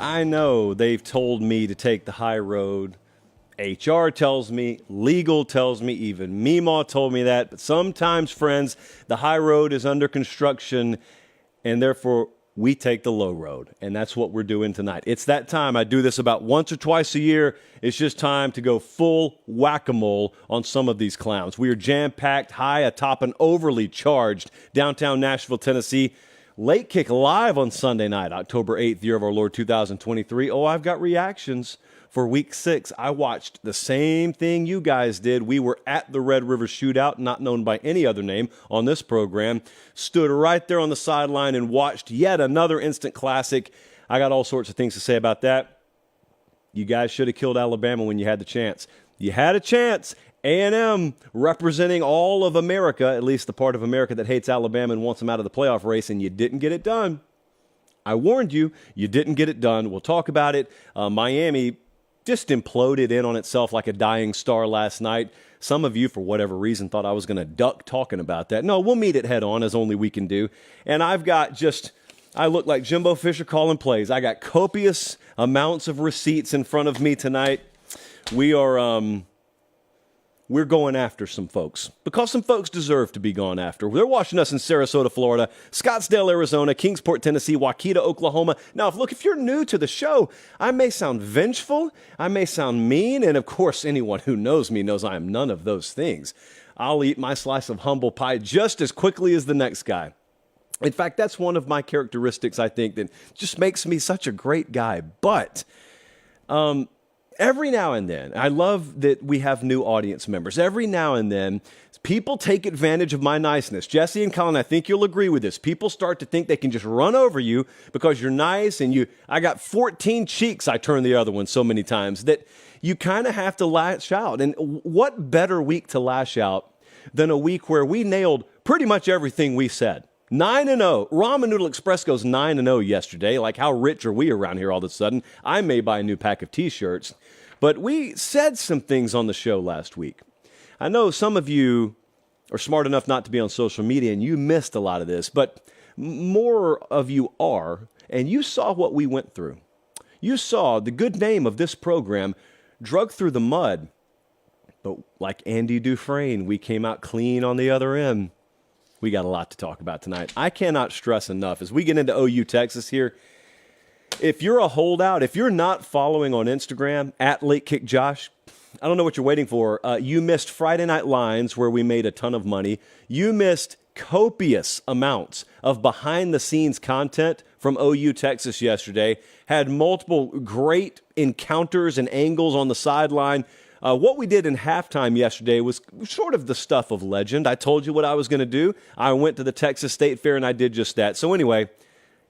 I know they've told me to take the high road. HR tells me, legal tells me, even Meemaw told me that. But sometimes, friends, the high road is under construction, and therefore we take the low road. And that's what we're doing tonight. It's that time. I do this about once or twice a year. It's just time to go full whack-a-mole on some of these clowns. We are jam-packed, high atop an overly charged downtown Nashville, Tennessee. Late Kick live on Sunday night, October 8th, year of our Lord 2023. Oh, I've got reactions for Week 6. I watched the same thing you guys did. We were at the Red River Shootout, not known by any other name on this program. Stood right there on the sideline and watched yet another instant classic. I got all sorts of things to say about that. You guys should have killed Alabama when you had the chance. You had a chance. A&M representing all of America, at least the part of America that hates Alabama and wants them out of the playoff race, and you didn't get it done. I warned you, you didn't get it done. We'll talk about it. Miami just imploded in on itself like a dying star last night. Some of you, for whatever reason, thought I was going to duck talking about that. No, we'll meet it head on, as only we can do. And I've got I look like Jimbo Fisher calling plays. I got copious amounts of receipts in front of me tonight. We're going after some folks because some folks deserve to be gone after. They're watching us in Sarasota, Florida, Scottsdale, Arizona, Kingsport, Tennessee, Waukita, Oklahoma. Now, if you're new to the show, I may sound vengeful, I may sound mean, and of course, anyone who knows me knows I am none of those things. I'll eat my slice of humble pie just as quickly as the next guy. In fact, that's one of my characteristics, I think, that just makes me such a great guy. But every now and then, I love that we have new audience members. Every now and then, people take advantage of my niceness. Jesse and Colin, I think you'll agree with this. People start to think they can just run over you because you're nice and I got 14 cheeks I turned the other one so many times that you kind of have to lash out. And what better week to lash out than a week where we nailed pretty much everything we said? 9-0. Ramen Noodle Express goes 9-0 yesterday. Like, how rich are we around here all of a sudden? I may buy a new pack of T-shirts. But we said some things on the show last week. I know some of you are smart enough not to be on social media, and you missed a lot of this. But more of you are, and you saw what we went through. You saw the good name of this program drug through the mud. But like Andy Dufresne, we came out clean on the other end. We got a lot to talk about tonight. I cannot stress enough, as we get into OU Texas here, if you're a holdout, if you're not following on Instagram, at Late Kick Josh, I don't know what you're waiting for. You missed Friday Night Lines, where we made a ton of money. You missed copious amounts of behind-the-scenes content from OU Texas yesterday. Had multiple great encounters and angles on the sideline. What we did in halftime yesterday was sort of the stuff of legend. I told you what I was going to do. I went to the Texas State Fair, and I did just that. So anyway,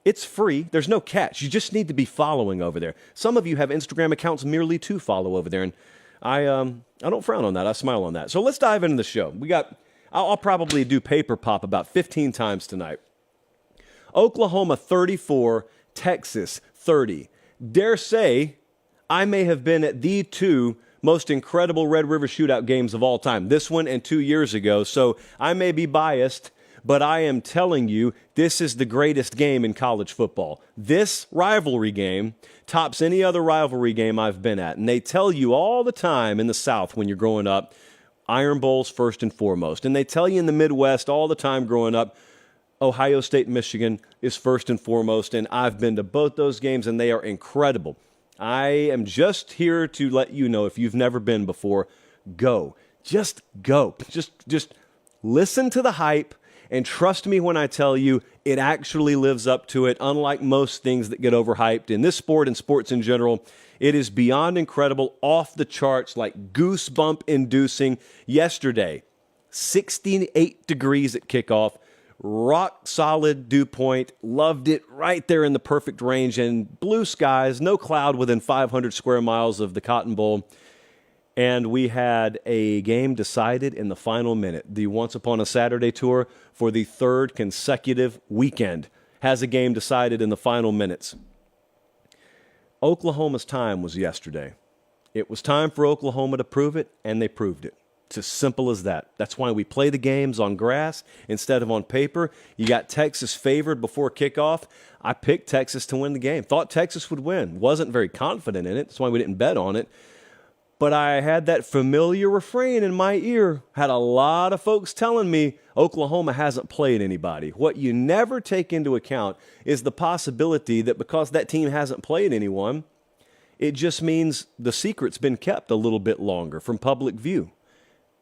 it's free. There's no catch. You just need to be following over there. Some of you have Instagram accounts merely to follow over there, and I don't frown on that. I smile on that. So let's dive into the show. I'll probably do Paper Pop about 15 times tonight. Oklahoma 34, Texas 30. Dare say I may have been at the two most incredible Red River Shootout games of all time. This one and 2 years ago. So I may be biased, but I am telling you, this is the greatest game in college football. This rivalry game tops any other rivalry game I've been at. And they tell you all the time in the South when you're growing up, Iron Bowl's first and foremost. And they tell you in the Midwest all the time growing up, Ohio State, Michigan is first and foremost. And I've been to both those games, and they are incredible. I am just here to let you know, if you've never been before, go. Just go. Just listen to the hype, and trust me when I tell you, it actually lives up to it. Unlike most things that get overhyped in this sport and sports in general, it is beyond incredible, off the charts, like goosebump inducing. Yesterday, 68 degrees at kickoff. Rock solid dew point, loved it, right there in the perfect range, and blue skies, no cloud within 500 square miles of the Cotton Bowl. And we had a game decided in the final minute. The Once Upon a Saturday tour, for the third consecutive weekend, has a game decided in the final minutes. Oklahoma's time was yesterday. It was time for Oklahoma to prove it, and they proved it. It's as simple as that. That's why we play the games on grass instead of on paper. You got Texas favored before kickoff. I picked Texas to win the game. Thought Texas would win. Wasn't very confident in it. That's why we didn't bet on it. But I had that familiar refrain in my ear. Had a lot of folks telling me Oklahoma hasn't played anybody. What you never take into account is the possibility that because that team hasn't played anyone, it just means the secret's been kept a little bit longer from public view.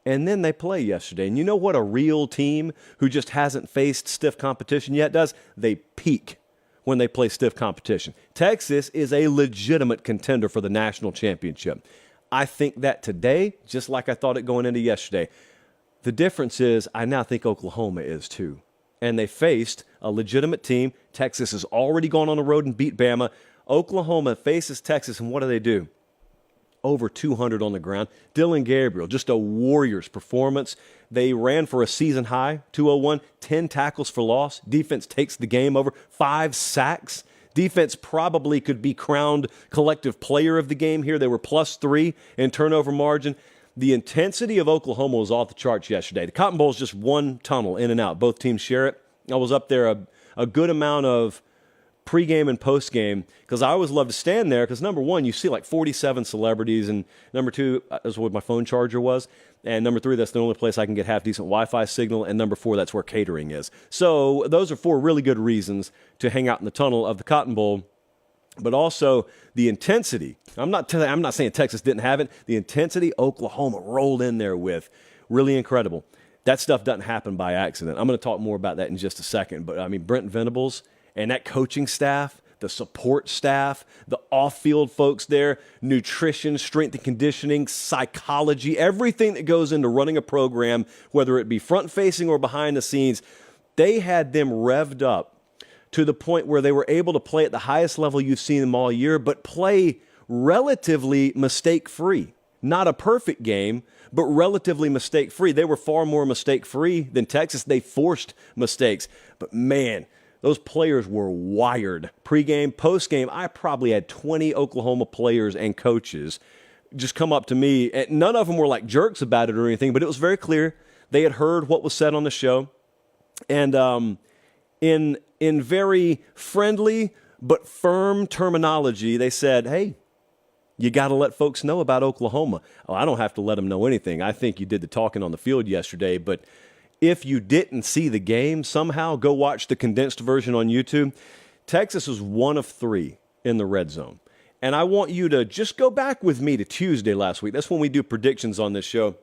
And then they play yesterday. And you know what a real team who just hasn't faced stiff competition yet does? They peak when they play stiff competition. Texas is a legitimate contender for the national championship. I think that today, just like I thought it going into yesterday. The difference is I now think Oklahoma is too. And they faced a legitimate team. Texas has already gone on the road and beat Bama. Oklahoma faces Texas, and what do? Over 200 on the ground. Dillon Gabriel, just a Warriors performance. They ran for a season high, 201, 10 tackles for loss. Defense takes the game over, 5 sacks. Defense probably could be crowned collective player of the game here. They were +3 in turnover margin. The intensity of Oklahoma was off the charts yesterday. The Cotton Bowl is just one tunnel in and out. Both teams share it. I was up there a good amount of pregame and postgame because I always love to stand there because, number one, you see like 47 celebrities, and number two, that's what my phone charger was, and number three, that's the only place I can get half-decent Wi-Fi signal, and number four, that's where catering is. So those are 4 really good reasons to hang out in the tunnel of the Cotton Bowl, but also the intensity. I'm not saying Texas didn't have it. The intensity Oklahoma rolled in there with, really incredible. That stuff doesn't happen by accident. I'm going to talk more about that in just a second, but I mean, Brent Venables and that coaching staff, the support staff, the off-field folks there, nutrition, strength and conditioning, psychology, everything that goes into running a program, whether it be front-facing or behind the scenes, they had them revved up to the point where they were able to play at the highest level you've seen them all year, but play relatively mistake-free. Not a perfect game, but relatively mistake-free. They were far more mistake-free than Texas. They forced mistakes. But man, those players were wired. Pre-game, post-game, I probably had 20 Oklahoma players and coaches just come up to me. And none of them were like jerks about it or anything, but it was very clear they had heard what was said on the show. And in very friendly but firm terminology, they said, hey, you got to let folks know about Oklahoma. Oh, I don't have to let them know anything. I think you did the talking on the field yesterday, but if you didn't see the game, somehow go watch the condensed version on YouTube. Texas was 1 of 3 in the red zone. And I want you to just go back with me to Tuesday last week. That's when we do predictions on this show.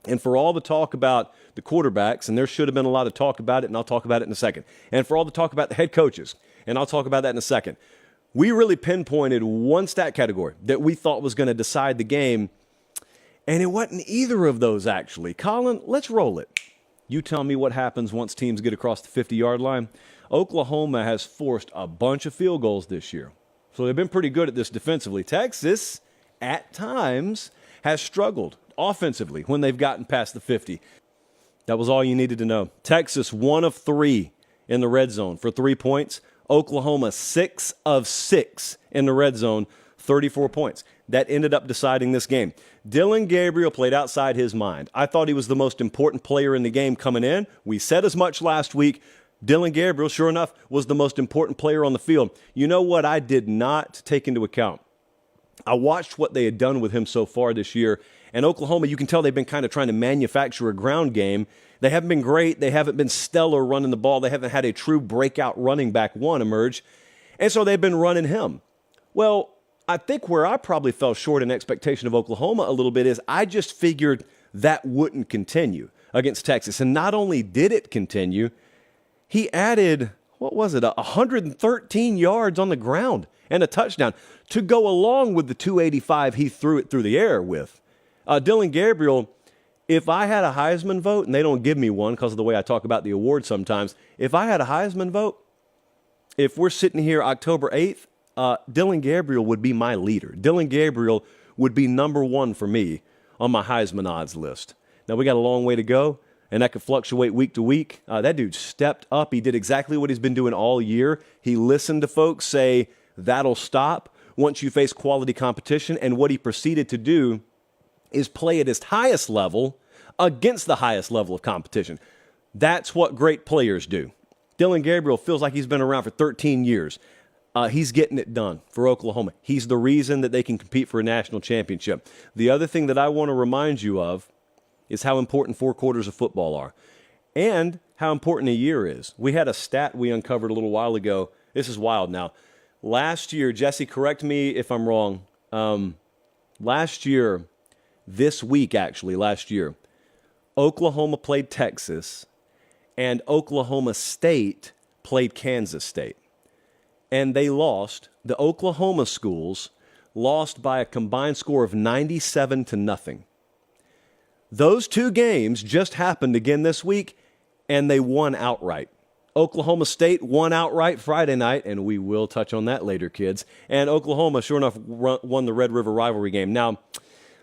And for all the talk about the quarterbacks, and there should have been a lot of talk about it, and I'll talk about it in a second. And for all the talk about the head coaches, and I'll talk about that in a second. We really pinpointed one stat category that we thought was going to decide the game, and it wasn't either of those, actually. Colin, let's roll it. You tell me what happens once teams get across the 50-yard line. Oklahoma has forced a bunch of field goals this year. So they've been pretty good at this defensively. Texas, at times, has struggled offensively when they've gotten past the 50. That was all you needed to know. Texas, 1 of 3 in the red zone for 3 points. Oklahoma, 6 of 6 in the red zone, 34 points. That ended up deciding this game. Dillon Gabriel played outside his mind. I thought he was the most important player in the game coming in. We said as much last week. Dillon Gabriel, sure enough, was the most important player on the field. You know what I did not take into account? I watched what they had done with him so far this year. And Oklahoma, you can tell they've been kind of trying to manufacture a ground game. They haven't been great. They haven't been stellar running the ball. They haven't had a true breakout running back one emerge. And so they've been running him. Well, I think where I probably fell short in expectation of Oklahoma a little bit is I just figured that wouldn't continue against Texas. And not only did it continue, he added, 113 yards on the ground and a touchdown to go along with the 285 he threw it through the air with. Dillon Gabriel, if I had a Heisman vote, and they don't give me one because of the way I talk about the award sometimes, if I had a Heisman vote, if we're sitting here October 8th, Dillon Gabriel would be my leader. Dillon Gabriel would be number 1 for me on my Heisman odds list. Now, we got a long way to go, and that could fluctuate week to week. That dude stepped up. He did exactly what he's been doing all year. He listened to folks say, that'll stop once you face quality competition, and what he proceeded to do is play at his highest level against the highest level of competition. That's what great players do. Dillon Gabriel feels like he's been around for 13 years. He's getting it done for Oklahoma. He's the reason that they can compete for a national championship. The other thing that I want to remind you of is how important 4 quarters of football are and how important a year is. We had a stat we uncovered a little while ago. This is wild now. Last year, Jesse, correct me if I'm wrong. Last year, Oklahoma played Texas and Oklahoma State played Kansas State. And they lost. The Oklahoma schools lost by a combined score of 97-0. Those 2 games just happened again this week, and they won outright. Oklahoma State won outright Friday night, and we will touch on that later, kids. And Oklahoma, sure enough, won the Red River rivalry game. Now,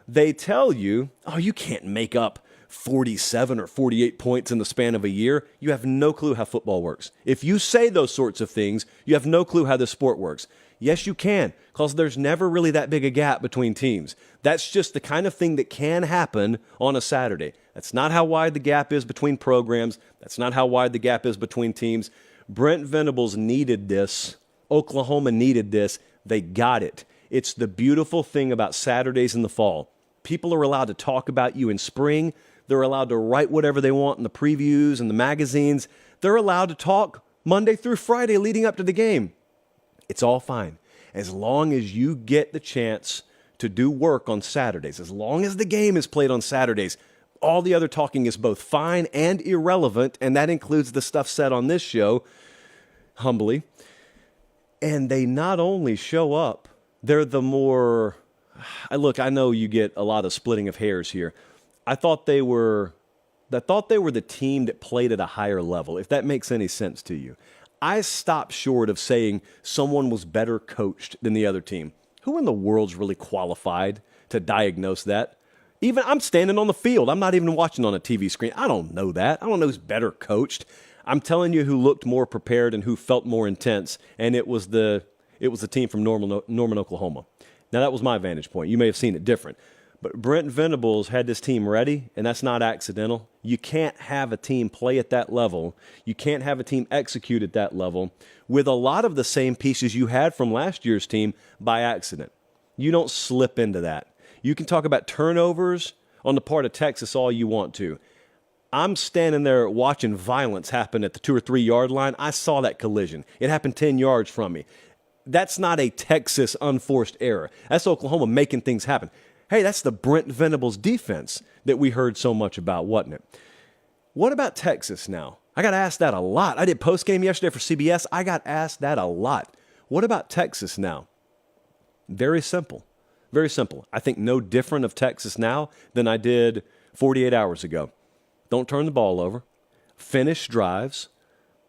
they tell you, oh, you can't make up 47 or 48 points in the span of a year. You have no clue how football works. If you say those sorts of things, you have no clue how this sport works. Yes, you can, because there's never really that big a gap between teams. That's just the kind of thing that can happen on a Saturday. That's not how wide the gap is between programs. That's not how wide the gap is between teams. Brent Venables needed this. Oklahoma needed this. They got it. It's the beautiful thing about Saturdays in the fall. People are allowed to talk about you in spring. They're allowed to write whatever they want in the previews and the magazines. They're allowed to talk Monday through Friday leading up to the game. It's all fine. As long as you get the chance to do work on Saturdays, as long as the game is played on Saturdays, all the other talking is both fine and irrelevant, and that includes the stuff said on this show, humbly. And they not only show up, they're the more... Look, I know you get a lot of splitting of hairs here. I thought they were the team that played at a higher level, if that makes any sense to you. I stopped short of saying someone was better coached than the other team. Who in the world's really qualified to diagnose that? Even I'm standing on the field. I'm not even watching on a TV screen. I don't know that. I don't know who's better coached. I'm telling you who looked more prepared and who felt more intense, and it was the team from Norman, Oklahoma. Now, that was my vantage point. You may have seen it different. But Brent Venables had this team ready, and that's not accidental. You can't have a team play at that level. You can't have a team execute at that level with a lot of the same pieces you had from last year's team by accident. You don't slip into that. You can talk about turnovers on the part of Texas all you want to. I'm standing there watching violence happen at the 2 or 3 yard line. I saw that collision. It happened 10 yards from me. That's not a Texas unforced error. That's Oklahoma making things happen. Hey, that's the Brent Venables defense that we heard so much about, wasn't it? What about Texas now? I got asked that a lot. I did postgame yesterday for CBS. I got asked that a lot. What about Texas now? Very simple. Very simple. I think no different of Texas now than I did 48 hours ago. Don't turn the ball over. Finish drives.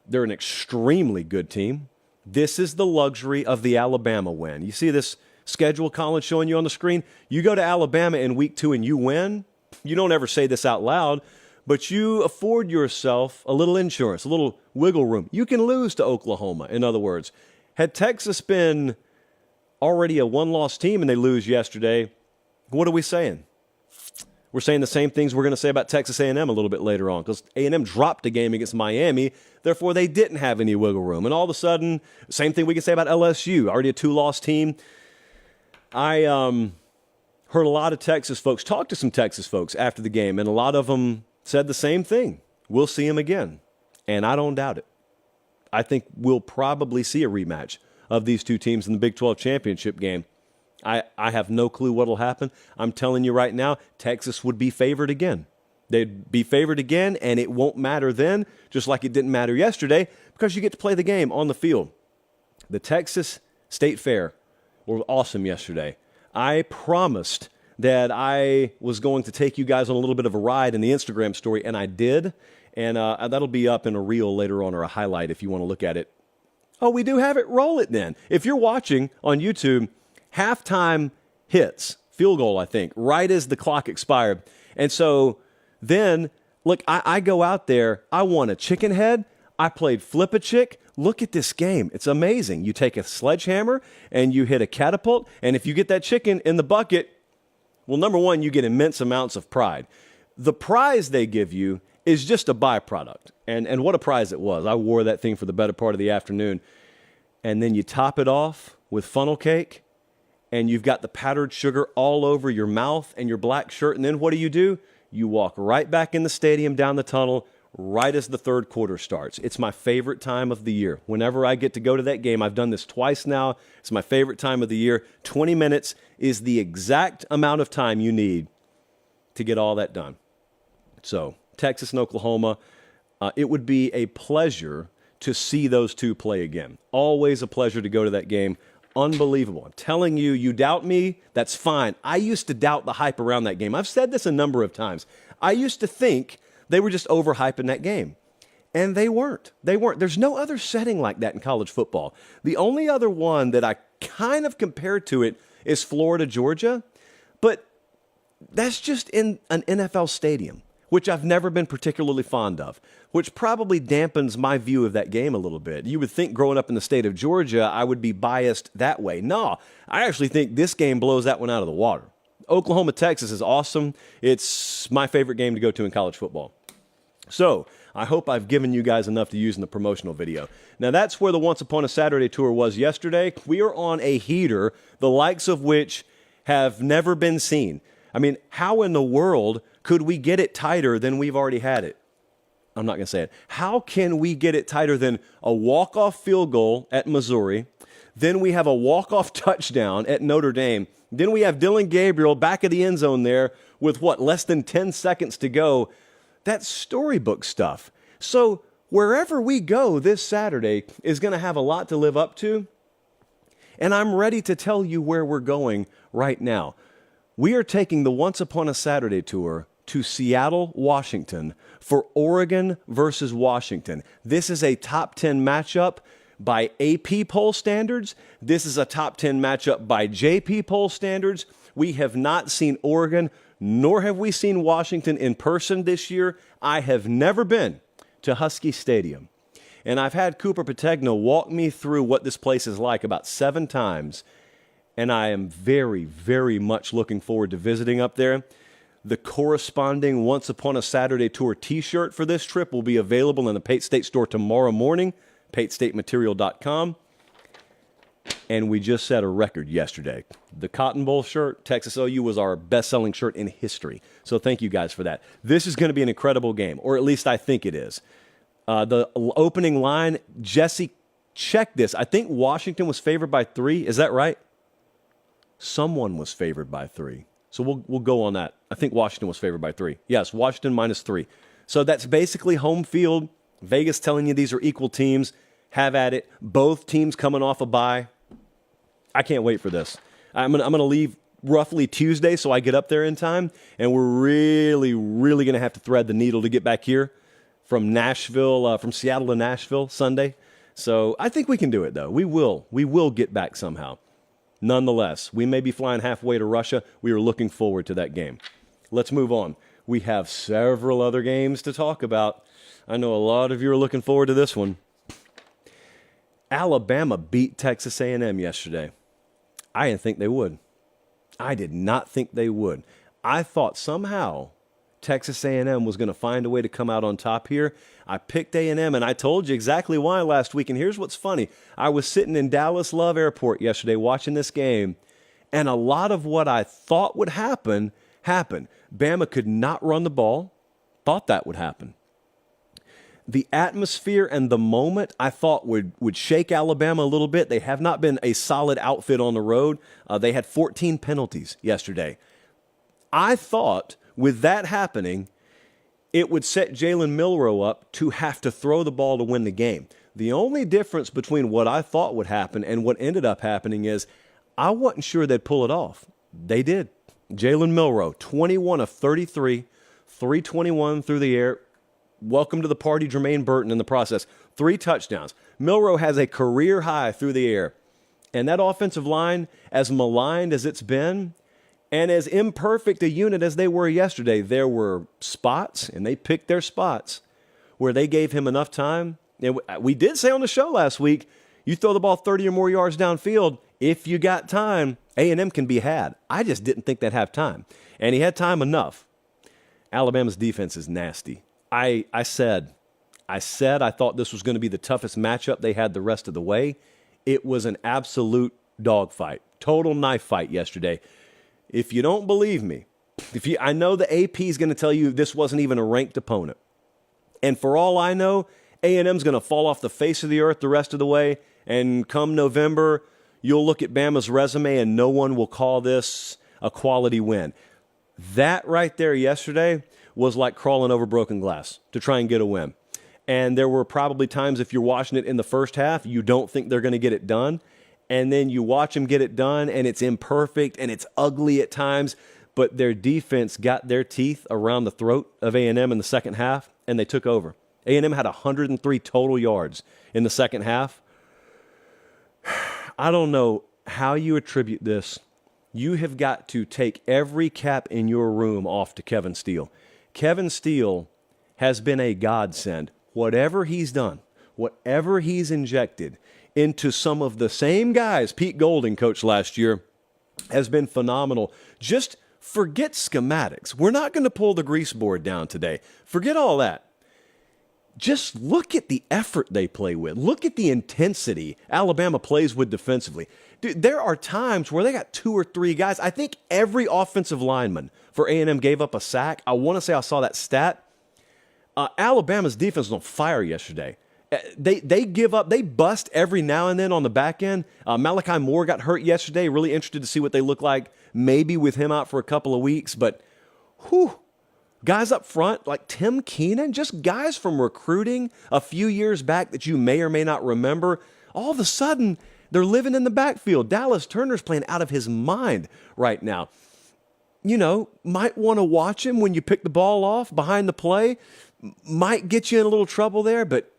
They're an extremely good team. This is the luxury of the Alabama win. You see this schedule Colin showing you on the screen? You go to Alabama in week 2 and you win. You don't ever say this out loud, but you afford yourself a little insurance, a little wiggle room. You can lose to Oklahoma, in other words. Had Texas been already a one-loss team and they lose yesterday, what are we saying? We're saying the same things we're going to say about Texas A&M a little bit later on, because A&M dropped a game against Miami, therefore they didn't have any wiggle room. And all of a sudden, same thing we can say about LSU, already a 2-loss team. I heard a lot of Texas folks, talked to some Texas folks after the game, and a lot of them said the same thing. We'll see them again, and I don't doubt it. I think we'll probably see a rematch of these two teams in the Big 12 championship game. I have no clue what will happen. I'm telling you right now, Texas would be favored again. They'd be favored again, and it won't matter then, just like it didn't matter yesterday, because you get to play the game on the field. The Texas State Fair was awesome yesterday. I promised that I was going to take you guys on a little bit of a ride in the Instagram story, and I did, and that'll be up in a reel later on, or a highlight if you want to look at it. Oh, we do have it? Roll it then. If you're watching on YouTube, halftime hits, field goal, I think, right as the clock expired. And so then, look, I go out there. I won a chicken head. I played Flip-A-Chick. Look at this game. It's amazing. You take a sledgehammer and you hit a catapult. And if you get that chicken in the bucket, well, number one, you get immense amounts of pride. The prize they give you is just a byproduct. And what a prize it was. I wore that thing for the better part of the afternoon. And then you top it off with funnel cake, and you've got the powdered sugar all over your mouth and your black shirt. And then what do? You walk right back in the stadium down the tunnel right as the third quarter starts. It's my favorite time of the year. Whenever I get to go to that game, I've done this twice now. It's my favorite time of the year. 20 minutes is the exact amount of time you need to get all that done. So, Texas and Oklahoma, it would be a pleasure to see those two play again. Always a pleasure to go to that game. Unbelievable. I'm telling you, you doubt me, that's fine. I used to doubt the hype around that game. I've said this a number of times. I used to think they were just overhyping that game. And they weren't. They weren't. There's no other setting like that in college football. The only other one that I kind of compare to it is Florida, Georgia. But that's just in an NFL stadium, which I've never been particularly fond of, which probably dampens my view of that game a little bit. You would think growing up in the state of Georgia, I would be biased that way. No, I actually think this game blows that one out of the water. Oklahoma, Texas is awesome. It's my favorite game to go to in college football. So I hope I've given you guys enough to use in the promotional video. Now that's where the Once Upon a Saturday tour was yesterday. We are on a heater, the likes of which have never been seen. I mean, how in the world could we get it tighter than we've already had it? I'm not going to say it. How can we get it tighter than a walk-off field goal at Missouri? Then we have a walk-off touchdown at Notre Dame. Then we have Dylan Gabriel back of the end zone there with, less than 10 seconds to go. That's storybook stuff. So wherever we go this Saturday is going to have a lot to live up to. And I'm ready to tell you where we're going right now. We are taking the Once Upon a Saturday tour to Seattle, Washington for Oregon versus Washington. This is a top 10 matchup by AP poll standards. This is a top 10 matchup by JP poll standards. We have not seen Oregon, nor have we seen Washington in person this year. I have never been to Husky Stadium. And I've had Cooper Pategna walk me through what this place is like about 7 times. And I am very, very much looking forward to visiting up there. The corresponding Once Upon a Saturday Tour t-shirt for this trip will be available in the Pate State store tomorrow morning, patestatematerial.com. And we just set a record yesterday. The Cotton Bowl shirt, Texas OU, was our best-selling shirt in history. So thank you guys for that. This is going to be an incredible game, or at least I think it is. The opening line, Jesse, check this. I think Washington was favored by 3. Is that right? Someone was favored by 3. So we'll go on that. I think Washington was favored by 3. Yes, Washington -3. So that's basically home field. Vegas telling you these are equal teams. Have at it. Both teams coming off a bye. I can't wait for this. I'm gonna leave roughly Tuesday so I get up there in time, and we're really, really going to have to thread the needle to get back here from Nashville, from Seattle to Nashville Sunday. So I think we can do it, though. We will get back somehow. Nonetheless, we may be flying halfway to Russia. We are looking forward to that game. Let's move on. We have several other games to talk about. I know a lot of you are looking forward to this one. Alabama beat Texas A&M yesterday. I didn't think they would. I did not think they would. I thought somehow Texas A&M was going to find a way to come out on top here. I picked A&M, and I told you exactly why last week. And here's what's funny. I was sitting in Dallas Love Airport yesterday watching this game, and a lot of what I thought would happen happened. Bama could not run the ball. Thought that would happen. The atmosphere and the moment I thought would shake Alabama a little bit. They have not been a solid outfit on the road. They had 14 penalties yesterday. I thought with that happening, it would set Jalen Milroe up to have to throw the ball to win the game. The only difference between what I thought would happen and what ended up happening is I wasn't sure they'd pull it off. They did. Jalen Milroe, 21 of 33, 321 through the air. Welcome to the party, Jermaine Burton, in the process. 3 touchdowns. Milroe has a career high through the air. And that offensive line, as maligned as it's been, and as imperfect a unit as they were yesterday, there were spots, and they picked their spots, where they gave him enough time. And we did say on the show last week, you throw the ball 30 or more yards downfield, if you got time, A&M can be had. I just didn't think they'd have time. And he had time enough. Alabama's defense is nasty. I said I thought this was going to be the toughest matchup they had the rest of the way. It was an absolute dogfight, total knife fight yesterday. If you don't believe me, I know the AP is going to tell you this wasn't even a ranked opponent. And for all I know, A&M's going to fall off the face of the earth the rest of the way. And come November, you'll look at Bama's resume and no one will call this a quality win. That right there yesterday was like crawling over broken glass to try and get a win. And there were probably times if you're watching it in the first half, you don't think they're going to get it done. And then you watch them get it done, and it's imperfect, and it's ugly at times. But their defense got their teeth around the throat of A&M in the second half, and they took over. A&M had 103 total yards in the second half. I don't know how you attribute this. You have got to take every cap in your room off to Kevin Steele. Kevin Steele has been a godsend. Whatever he's done, whatever he's injected into some of the same guys Pete Golding coached last year has been phenomenal. Just forget schematics. We're not going to pull the grease board down today. Forget all that. Just look at the effort they play with. Look at the intensity Alabama plays with defensively. Dude, there are times where they got 2 or 3 guys. I think every offensive lineman for A&M gave up a sack. I want to say I saw that stat. Alabama's defense was on fire yesterday. They give up. They bust every now and then on the back end. Malachi Moore got hurt yesterday. Really interested to see what they look like maybe with him out for a couple of weeks. But guys up front like Tim Keenan, just guys from recruiting a few years back that you may or may not remember, all of a sudden they're living in the backfield. Dallas Turner's playing out of his mind right now. You know, might want to watch him when you pick the ball off behind the play. Might get you in a little trouble there, but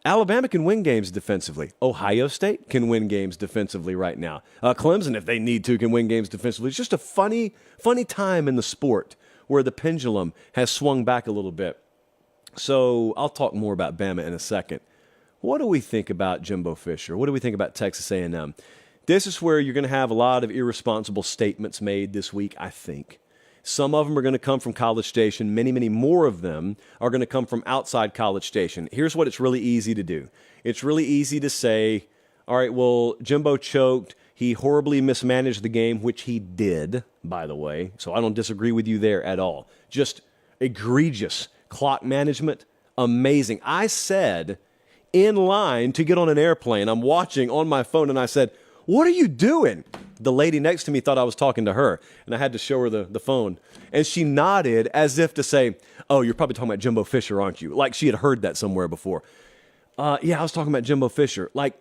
Alabama can win games defensively. Ohio State can win games defensively right now. Clemson, if they need to, can win games defensively. It's just a funny time in the sport where the pendulum has swung back a little bit. So I'll talk more about Bama in a second. What do we think about Jimbo Fisher? What do we think about Texas A&M? This is where you're going to have a lot of irresponsible statements made this week, I think. Some of them are going to come from College Station. Many, many more of them are going to come from outside College Station. Here's what it's really easy to do. It's really easy to say, all right, well, Jimbo choked. He horribly mismanaged the game, which he did, by the way. So I don't disagree with you there at all. Just egregious clock management. Amazing. I said in line to get on an airplane, I'm watching on my phone, and I said, "What are you doing?" The lady next to me thought I was talking to her, and I had to show her the phone. And she nodded as if to say, "Oh, you're probably talking about Jimbo Fisher, aren't you?" Like she had heard that somewhere before. Yeah, I was talking about Jimbo Fisher. Like,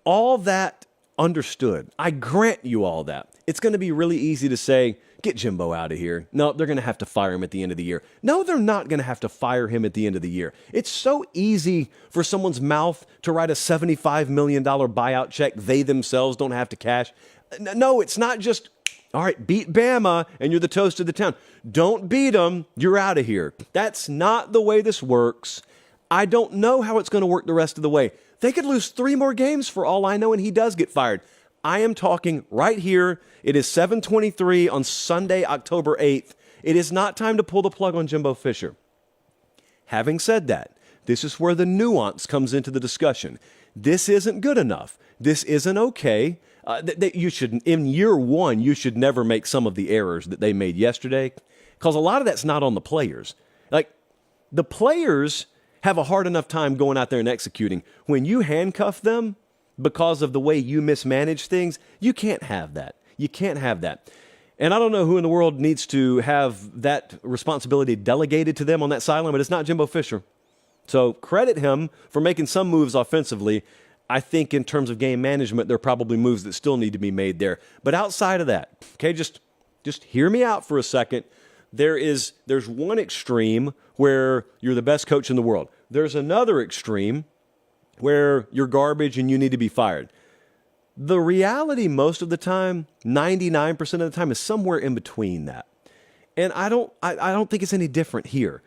all that understood. I grant you all that. It's going to be really easy to say, get Jimbo out of here. No, they're going to have to fire him at the end of the year. No, they're not going to have to fire him at the end of the year. It's so easy for someone's mouth to write a $75 million buyout check they themselves don't have to cash. No, it's not just, all right, beat Bama and you're the toast of the town. Don't beat them, you're out of here. That's not the way this works. I don't know how it's going to work the rest of the way. They could lose 3 more games for all I know, and he does get fired. I am talking right here. It is 7:23 on Sunday, October 8th. It is not time to pull the plug on Jimbo Fisher. Having said that, this is where the nuance comes into the discussion. This isn't good enough. This isn't okay. You should, in year one, you should never make some of the errors that they made yesterday, because a lot of that's not on the players. Like, the players have a hard enough time going out there and executing. When you handcuff them because of the way you mismanage things, you can't have that. You can't have that. And I don't know who in the world needs to have that responsibility delegated to them on that sideline, but it's not Jimbo Fisher. So credit him for making some moves offensively. I think in terms of game management, there are probably moves that still need to be made there. But outside of that, okay, just hear me out for a second. There's one extreme where you're the best coach in the world. There's another extreme where you're garbage and you need to be fired. The reality most of the time, 99% of the time, is somewhere in between that. And I don't think it's any different here.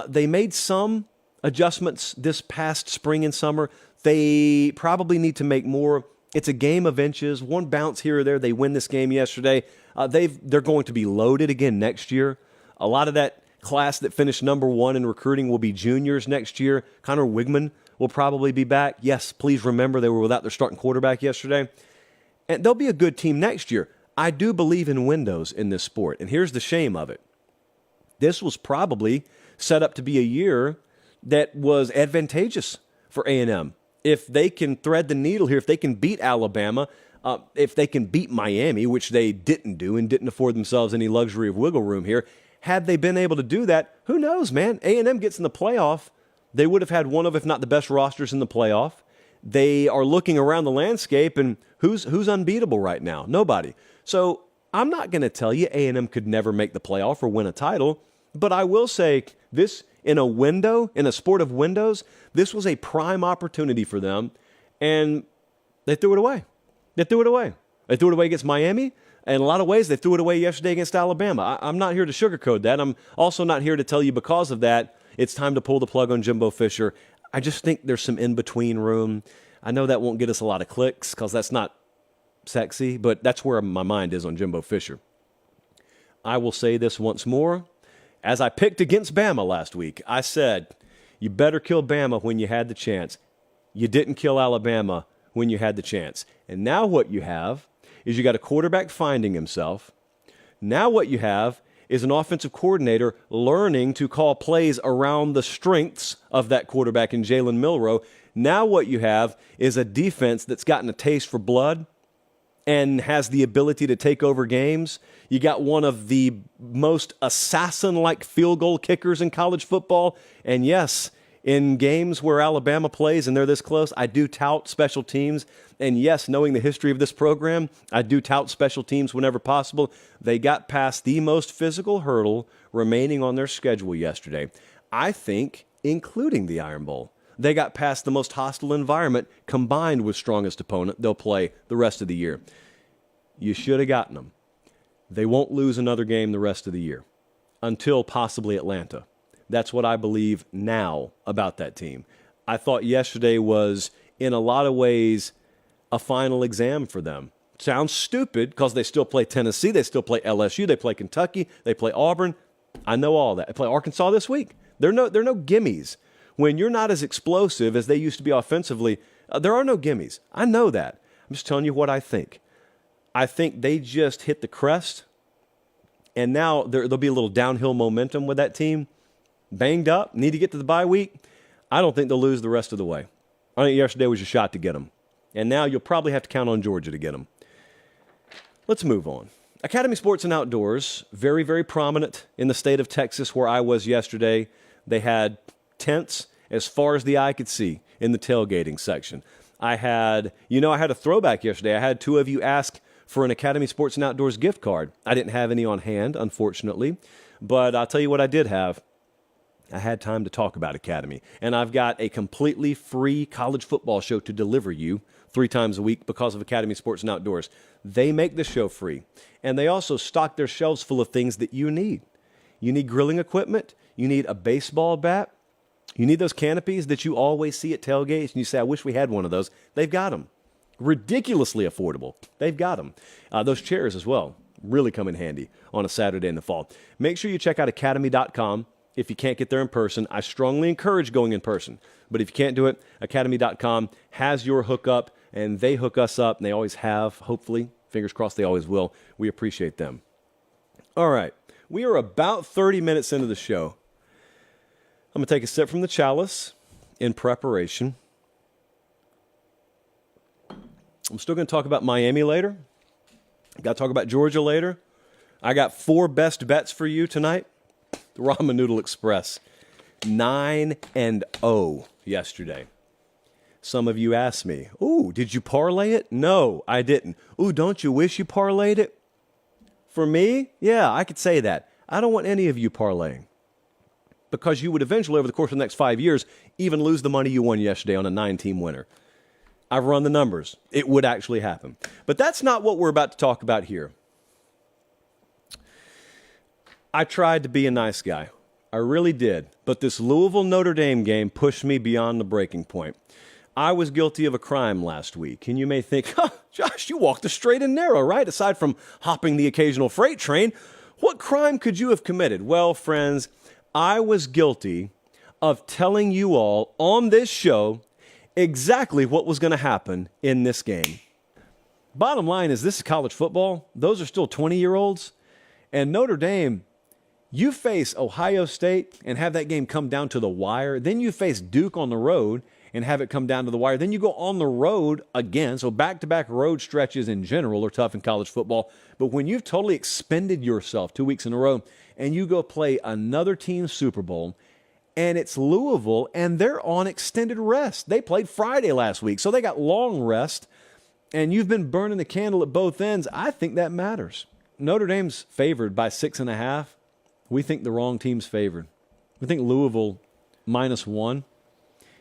They made some adjustments this past spring and summer. They probably need to make more. It's a game of inches. One bounce here or there. They win this game yesterday. They're going to be loaded again next year. A lot of that class that finished number 1 in recruiting will be juniors next year. Connor Wigman will probably be back. Yes, please remember they were without their starting quarterback yesterday. And they'll be a good team next year. I do believe in windows in this sport, and here's the shame of it. This was probably set up to be a year that was advantageous for A&M. If they can thread the needle here, if they can beat Alabama, if they can beat Miami, which they didn't do and didn't afford themselves any luxury of wiggle room here, had they been able to do that, who knows, man? A&M gets in the playoff. They would have had one of, if not the best rosters in the playoff. They are looking around the landscape, and who's unbeatable right now? Nobody. So I'm not going to tell you A&M could never make the playoff or win a title, but I will say this, in a window, in a sport of windows, this was a prime opportunity for them, and they threw it away. They threw it away. They threw it away against Miami. In a lot of ways, they threw it away yesterday against Alabama. I'm not here to sugarcoat that. I'm also not here to tell you because of that, it's time to pull the plug on Jimbo Fisher. I just think there's some in-between room. I know that won't get us a lot of clicks because that's not sexy, but that's where my mind is on Jimbo Fisher. I will say this once more. As I picked against Bama last week, I said, you better kill Bama when you had the chance. You didn't kill Alabama when you had the chance. And now what you have is you got a quarterback finding himself. Now what you have is an offensive coordinator learning to call plays around the strengths of that quarterback in Jalen Milroe. Now what you have is a defense that's gotten a taste for blood and has the ability to take over games. You got one of the most assassin-like field goal kickers in college football. And yes, in games where Alabama plays and they're this close, I do tout special teams. And yes, knowing the history of this program, I do tout special teams whenever possible. They got past the most physical hurdle remaining on their schedule yesterday. I think, including the Iron Bowl. They got past the most hostile environment combined with strongest opponent they'll play the rest of the year. You should have gotten them. They won't lose another game the rest of the year until possibly Atlanta. That's what I believe now about that team. I thought yesterday was, in a lot of ways, a final exam for them. Sounds stupid because they still play Tennessee, they still play LSU, they play Kentucky, they play Auburn. I know all that. They play Arkansas this week. They're no gimmies. When you're not as explosive as they used to be offensively, there are no gimmies. I know that. I'm just telling you what I think. I think they just hit the crest, and now there'll be a little downhill momentum with that team. Banged up, need to get to the bye week. I don't think they'll lose the rest of the way. I think yesterday was your shot to get them. And now you'll probably have to count on Georgia to get them. Let's move on. Academy Sports and Outdoors, very, very prominent in the state of Texas where I was yesterday. They had tents as far as the eye could see in the tailgating section. I had a throwback yesterday. I had two of you ask for an Academy Sports and Outdoors gift card. I didn't have any on hand, unfortunately, but I'll tell you what I did have. I had time to talk about Academy, and I've got a completely free college football show to deliver you 3 times a week because of Academy Sports and Outdoors. They make the show free, and they also stock their shelves full of things that you need. You need grilling equipment. You need a baseball bat. You need those canopies that you always see at tailgates, and you say, I wish we had one of those. They've got them. Ridiculously affordable. They've got them. Those chairs as well really come in handy on a Saturday in the fall. Make sure you check out academy.com. If you can't get there in person, I strongly encourage going in person. But if you can't do it, academy.com has your hookup, and they hook us up, and they always have, hopefully. Fingers crossed they always will. We appreciate them. All right. We are about 30 minutes into the show. I'm going to take a sip from the chalice in preparation. I'm still going to talk about Miami later. Got to talk about Georgia later. I got 4 best bets for you tonight. The Ramen Noodle Express, 9-0 yesterday. Some of you asked me, ooh, did you parlay it? No, I didn't. Ooh, don't you wish you parlayed it? For me, yeah, I could say that. I don't want any of you parlaying. Because you would eventually, over the course of the next 5 years, even lose the money you won yesterday on a 9-team winner. I've run the numbers. It would actually happen. But that's not what we're about to talk about here. I tried to be a nice guy. I really did. But this Louisville-Notre Dame game pushed me beyond the breaking point. I was guilty of a crime last week. And you may think, Josh, you walked the straight and narrow, right? Aside from hopping the occasional freight train, What crime could you have committed? Well, friends, I was guilty of telling you all on this show exactly what was going to happen in this game. Bottom line is, this is college football. Those are still 20-year-olds. And Notre Dame, you face Ohio State and have that game come down to the wire. Then you face Duke on the road and have it come down to the wire. Then you go on the road again. So back-to-back road stretches in general are tough in college football. But when you've totally expended yourself 2 weeks in a row and you go play another team's Super Bowl, and it's Louisville, and they're on extended rest. They played Friday last week, so they got long rest. And you've been burning the candle at both ends. I think that matters. Notre Dame's favored by 6.5. We think the wrong team's favored. We think Louisville -1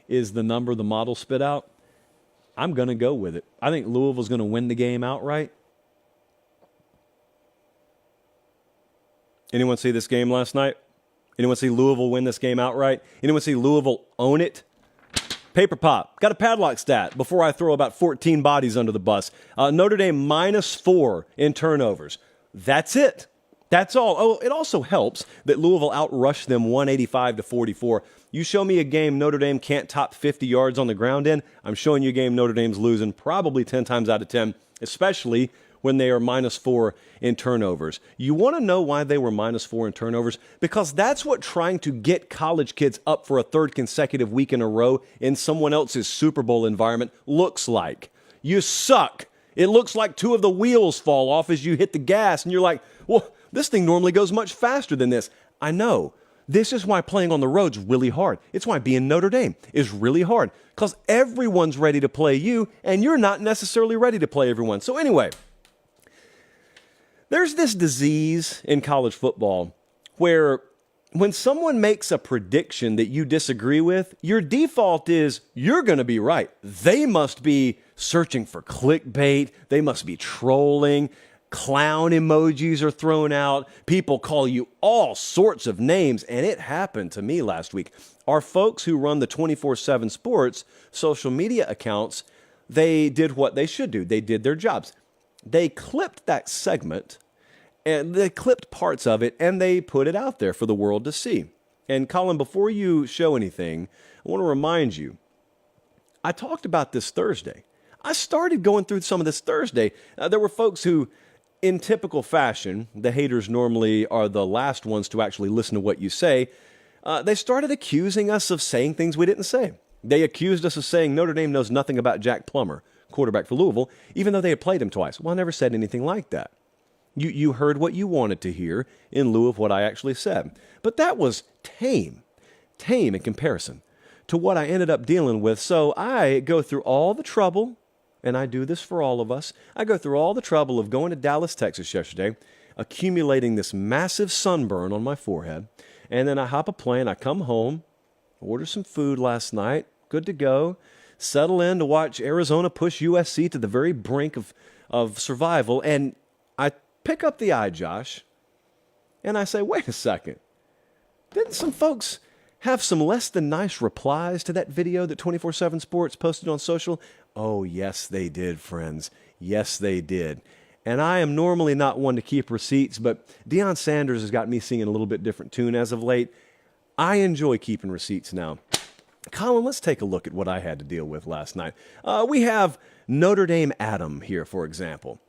is the number the model spit out. I'm going to go with it. I think Louisville's going to win the game outright. Anyone see this game last night? Anyone see Louisville win this game outright? Anyone see Louisville own it? Paper pop. Got a padlock stat before I throw about 14 bodies under the bus. Notre Dame -4 in turnovers. That's it. That's all. Oh, it also helps that Louisville outrushed them 185-44. You show me a game Notre Dame can't top 50 yards on the ground in, I'm showing you a game Notre Dame's losing probably 10 times out of 10, especially when they are -4 in turnovers. You want to know why they were -4 in turnovers? Because that's what trying to get college kids up for a third consecutive week in a row in someone else's Super Bowl environment looks like. You suck. It looks like 2 of the wheels fall off as you hit the gas, and you're like, well, this thing normally goes much faster than this. I know. This is why playing on the road's really hard. It's why being Notre Dame is really hard, because everyone's ready to play you, and you're not necessarily ready to play everyone. So anyway, there's this disease in college football where when someone makes a prediction that you disagree with, your default is you're going to be right. They must be searching for clickbait. They must be trolling. Clown emojis are thrown out. People call you all sorts of names, and it happened to me last week. Our folks who run the 24/7 Sports social media accounts, they did what they should do. They did their jobs. They clipped that segment, and they clipped parts of it, and they put it out there for the world to see. And Colin, before you show anything, I want to remind you, I talked about this Thursday. I started going through some of this Thursday. There were folks who, in typical fashion, the haters normally are the last ones to actually listen to what you say. They started accusing us of saying things we didn't say. They accused us of saying Notre Dame knows nothing about Jack Plummer, quarterback for Louisville, even though they had played him twice. Well, I never said anything like that. You heard what you wanted to hear in lieu of what I actually said. But that was tame in comparison to what I ended up dealing with. So I go through all the trouble, and I do this for all of us. I go through all the trouble of going to Dallas, Texas yesterday, accumulating this massive sunburn on my forehead, and then I hop a plane, I come home, order some food last night, good to go, settle in to watch Arizona push USC to the very brink of survival, and I pick up the eye, Josh, and I say, wait a second. Didn't some folks have some less than nice replies to that video that 24/7 Sports posted on social? Oh, yes, they did, friends. Yes, they did. And I am normally not one to keep receipts, but Deion Sanders has got me singing a little bit different tune as of late. I enjoy keeping receipts now. Colin, let's take a look at what I had to deal with last night. We have Notre Dame Adam here, for example.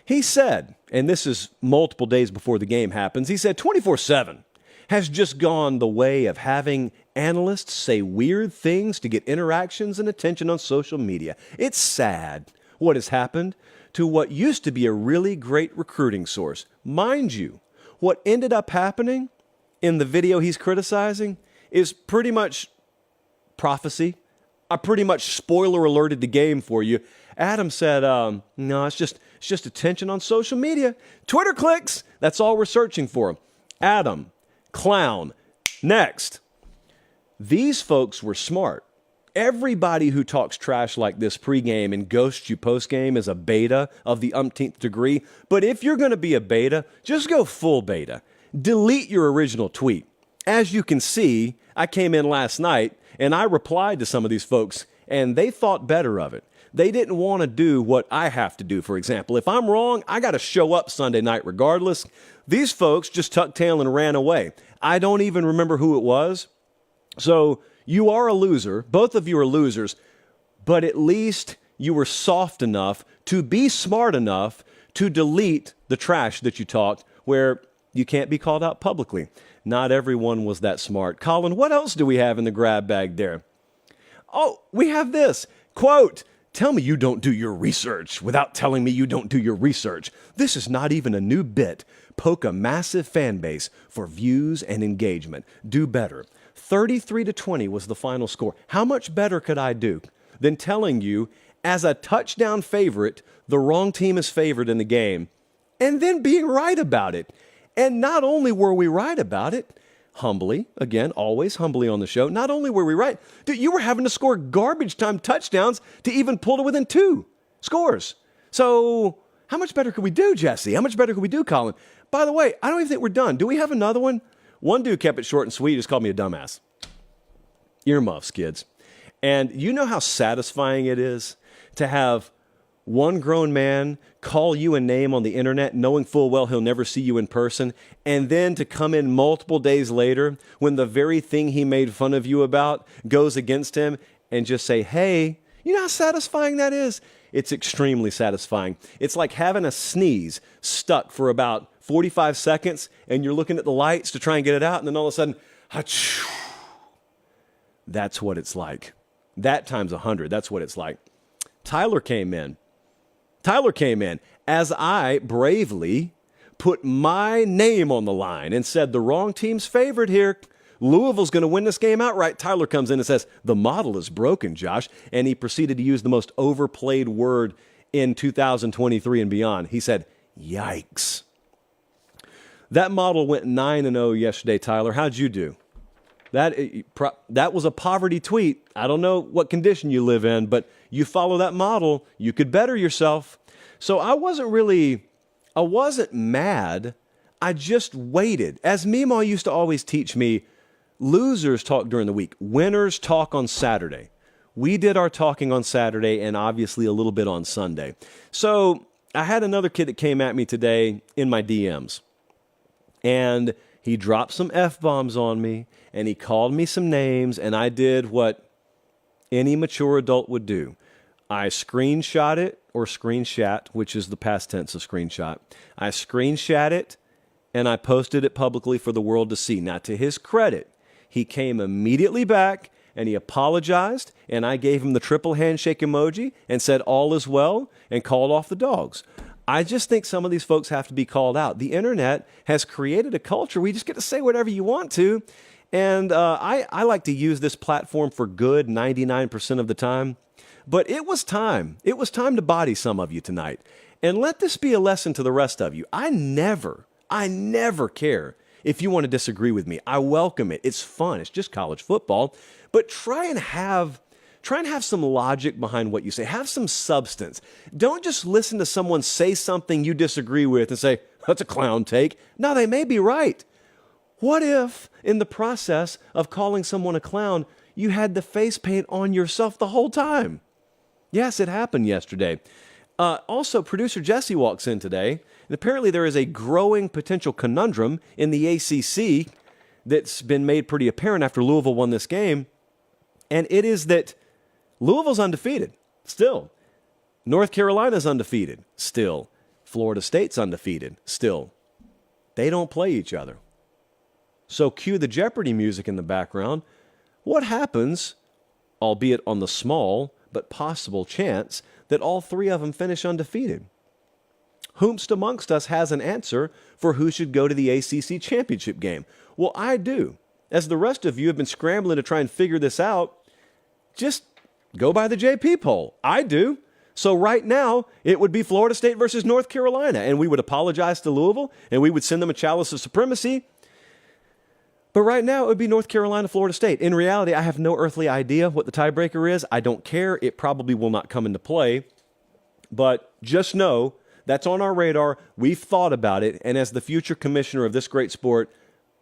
He said, and this is multiple days before the game happens, he said 24/7 has just gone the way of having analysts say weird things to get interactions and attention on social media. It's sad what has happened to what used to be a really great recruiting source. Mind you, what ended up happening in the video he's criticizing is pretty much prophecy. I pretty much spoiler alerted the game for you. Adam said, no, it's just attention on social media. Twitter clicks, that's all we're searching for. Adam, clown. Next. These folks were smart. Everybody who talks trash like this pregame and ghosts you postgame is a beta of the umpteenth degree. But if you're going to be a beta, just go full beta. Delete your original tweet. As you can see, I came in last night and I replied to some of these folks, and they thought better of it. They didn't want to do what I have to do, for example. If I'm wrong, I got to show up Sunday night regardless. These folks just tucked tail and ran away. I don't even remember who it was. So you are a loser. Both of you are losers. But at least you were soft enough to be smart enough to delete the trash that you talked where you can't be called out publicly. Not everyone was that smart. Colin, what else do we have in the grab bag there? Oh, we have this. Quote, "Tell me you don't do your research without telling me you don't do your research. This is not even a new bit. Poke a massive fan base for views and engagement. Do better." 33-20 was the final score. How much better could I do than telling you, as a touchdown favorite, the wrong team is favored in the game, and then being right about it? And not only were we right about it, humbly, again, always humbly on the show, not only were we right, dude, you were having to score garbage time touchdowns to even pull to within 2 scores. So how much better could we do, Jesse? How much better could we do, Colin? By the way, I don't even think we're done. Do we have another one? One dude kept it short and sweet. He just called me a dumbass. Earmuffs, kids. And you know how satisfying it is to have one grown man call you a name on the internet, knowing full well he'll never see you in person, and then to come in multiple days later when the very thing he made fun of you about goes against him and just say, hey, you know how satisfying that is? It's extremely satisfying. It's like having a sneeze stuck for about 45 seconds and you're looking at the lights to try and get it out, and then all of a sudden, achoo. That's what it's like. That times 100, that's what it's like. Tyler came in as I bravely put my name on the line and said the wrong team's favored here. Louisville's going to win this game outright. Tyler comes in and says, the model is broken, Josh. And he proceeded to use the most overplayed word in 2023 and beyond. He said, yikes. That model went 9-0 yesterday, Tyler. How'd you do? That was a poverty tweet. I don't know what condition you live in, but you follow that model, you could better yourself. So I wasn't mad. I just waited. As Meemaw used to always teach me, losers talk during the week. Winners talk on Saturday. We did our talking on Saturday and obviously a little bit on Sunday. So I had another kid that came at me today in my DMs. And he dropped some F-bombs on me, and he called me some names, and I did what any mature adult would do. I screenshot it, or screenshot, which is the past tense of screenshot. I screenshot it, and I posted it publicly for the world to see. Now, to his credit, he came immediately back, and he apologized, and I gave him the triple handshake emoji and said all is well, and called off the dogs. I just think some of these folks have to be called out. The internet has created a culture where you just get to say whatever you want to. And I like to use this platform for good 99% of the time. But it was time. It was time to body some of you tonight. And let this be a lesson to the rest of you. I never care if you want to disagree with me. I welcome it. It's fun. It's just college football. But try and have some logic behind what you say. Have some substance. Don't just listen to someone say something you disagree with and say, that's a clown take. No, they may be right. What if, in the process of calling someone a clown, you had the face paint on yourself the whole time? Yes, it happened yesterday. Also, producer Jesse walks in today, and apparently there is a growing potential conundrum in the ACC that's been made pretty apparent after Louisville won this game, and it is that Louisville's undefeated, still. North Carolina's undefeated, still. Florida State's undefeated, still. They don't play each other. So cue the Jeopardy music in the background. What happens, albeit on the small but possible chance, that all three of them finish undefeated? Whomst amongst us has an answer for who should go to the ACC championship game? Well, I do. As the rest of you have been scrambling to try and figure this out, just go by the JP poll. I do. So right now, it would be Florida State versus North Carolina, and we would apologize to Louisville, and we would send them a chalice of supremacy. But right now, it would be North Carolina, Florida State. In reality, I have no earthly idea what the tiebreaker is. I don't care. It probably will not come into play. But just know that's on our radar. We've thought about it, and as the future commissioner of this great sport,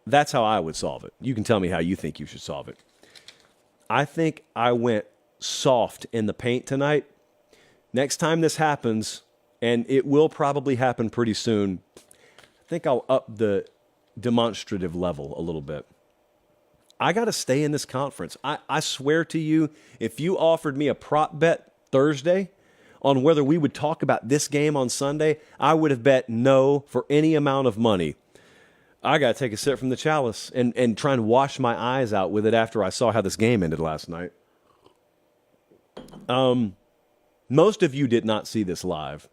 that's how I would solve it. You can tell me how you think you should solve it. I think I went soft in the paint tonight next time this happens, and it will probably happen pretty soon, I think I'll up the demonstrative level a little bit. I got to stay in this conference. I swear to you, if you offered me a prop bet Thursday on whether we would talk about this game on Sunday, I would have bet no for any amount of money. I got to take a sip from the chalice and try and wash my eyes out with it after I saw how this game ended last night. Most of you did not see this live.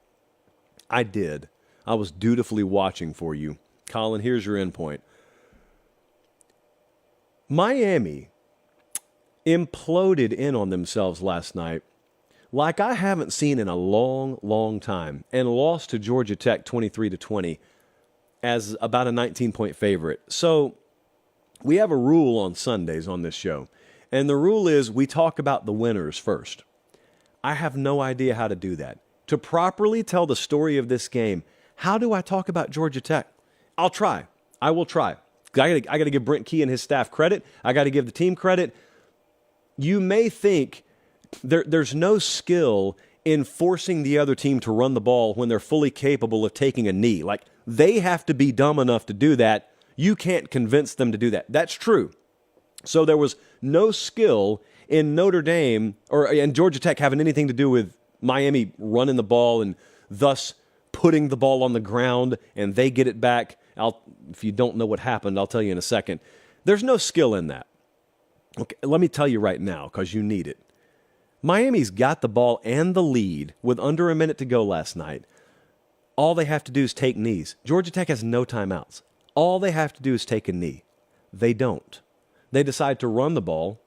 I did. I was dutifully watching for you. Colin, here's your endpoint. Miami imploded in on themselves last night like I haven't seen in a long, long time, and lost to Georgia Tech 23-20 as about a 19-point favorite. So we have a rule on Sundays on this show, and the rule is we talk about the winners first. I have no idea how to do that. To properly tell the story of this game, how do I talk about Georgia Tech? I'll try. I will try. I got to give Brent Key and his staff credit. I got to give the team credit. You may think there's no skill in forcing the other team to run the ball when they're fully capable of taking a knee. Like, they have to be dumb enough to do that. You can't convince them to do that. That's true. So there was no skill in Notre Dame and Georgia Tech having anything to do with Miami running the ball and thus putting the ball on the ground and they get it back. If you don't know what happened, I'll tell you in a second. There's no skill in that. Okay, let me tell you right now, because you need it. Miami's got the ball and the lead with under a minute to go last night. All they have to do is take knees. Georgia Tech has no timeouts. All they have to do is take a knee. They don't. They decide to run the ball,